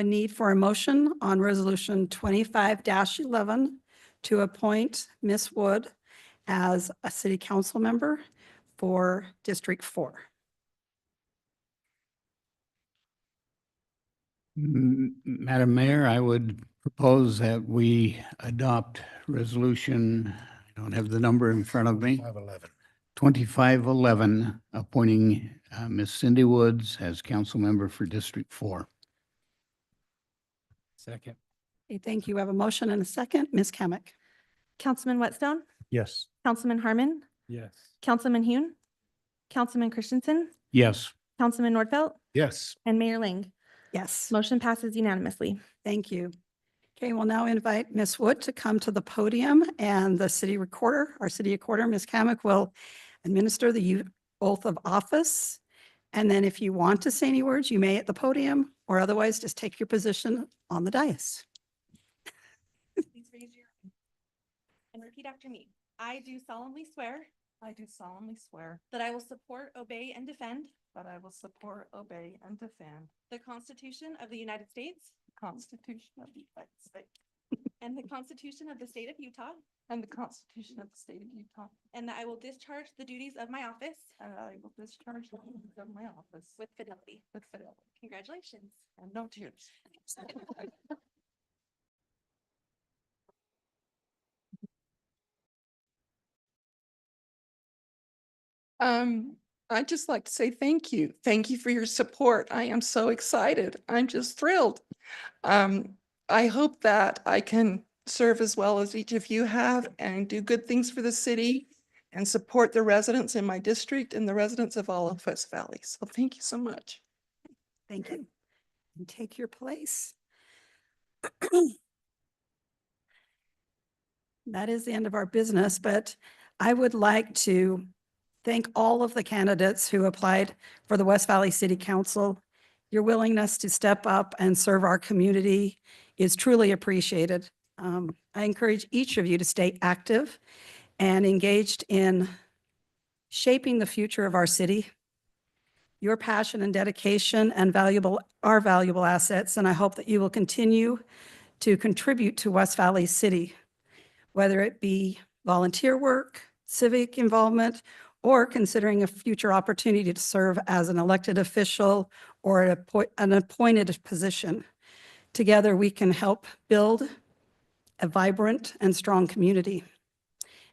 need for a motion on resolution 25-11 to appoint Miss Wood as a city council member for District 4. Madam Mayor, I would propose that we adopt resolution, I don't have the number in front of me, 2511, appointing Ms. Cindy Woods as council member for District 4. Second. Okay, thank you. We have a motion and a second. Ms. Kamick. Councilman Whitstone, Yes. Councilman Harmon, Yes. Councilman Hune, Councilman Christensen, Yes. Councilman Nordfelt, Yes. and Mayor Ling. Yes, Motion passes unanimously. thank you. Okay, we'll now invite Ms. Wood to come to the podium, and the city recorder, our city recorder, Ms. Kamick, will administer the oath of office. And then if you want to say any words, you may at the podium, or otherwise just take your position on the dais. Please raise your hand and repeat after me. I do solemnly swear I do solemnly swear that I will support, obey, and defend that I will support, obey, and defend the Constitution of the United States the Constitution of the United States and the Constitution of the State of Utah, and the Constitution of the State of Utah, and that I will discharge the duties of my office and I will discharge the duties of my office with fidelity. with fidelity. Congratulations. And no tears. I'd just like to say thank you. Thank you for your support. I am so excited. I'm just thrilled. I hope that I can serve as well as each of you have and do good things for the city and support the residents in my district and the residents of all of West Valley. So thank you so much. Thank you. And take your place. That is the end of our business, but I would like to thank all of the candidates who applied for the West Valley City Council. Your willingness to step up and serve our community is truly appreciated. I encourage each of you to stay active and engaged in shaping the future of our city. Your passion and dedication are valuable assets, and I hope that you will continue to contribute to West Valley City, whether it be volunteer work, civic involvement, or considering a future opportunity to serve as an elected official or an appointed position. Together, we can help build a vibrant and strong community.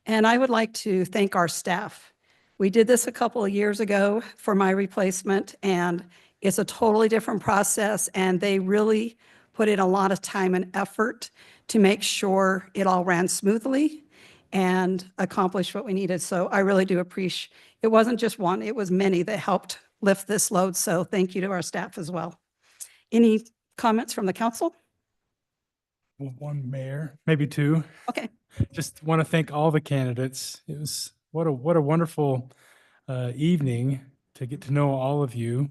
And I would like to thank our staff. We did this a couple of years ago for my replacement, and it's a totally different process, and they really put in a lot of time and effort to make sure it all ran smoothly and accomplished what we needed. So I really do appreciate, it wasn't just one, it was many that helped lift this load. So thank you to our staff as well. Any comments from the council? One mayor, maybe two. Okay. Just want to thank all the candidates. It was what a wonderful evening to get to know all of you.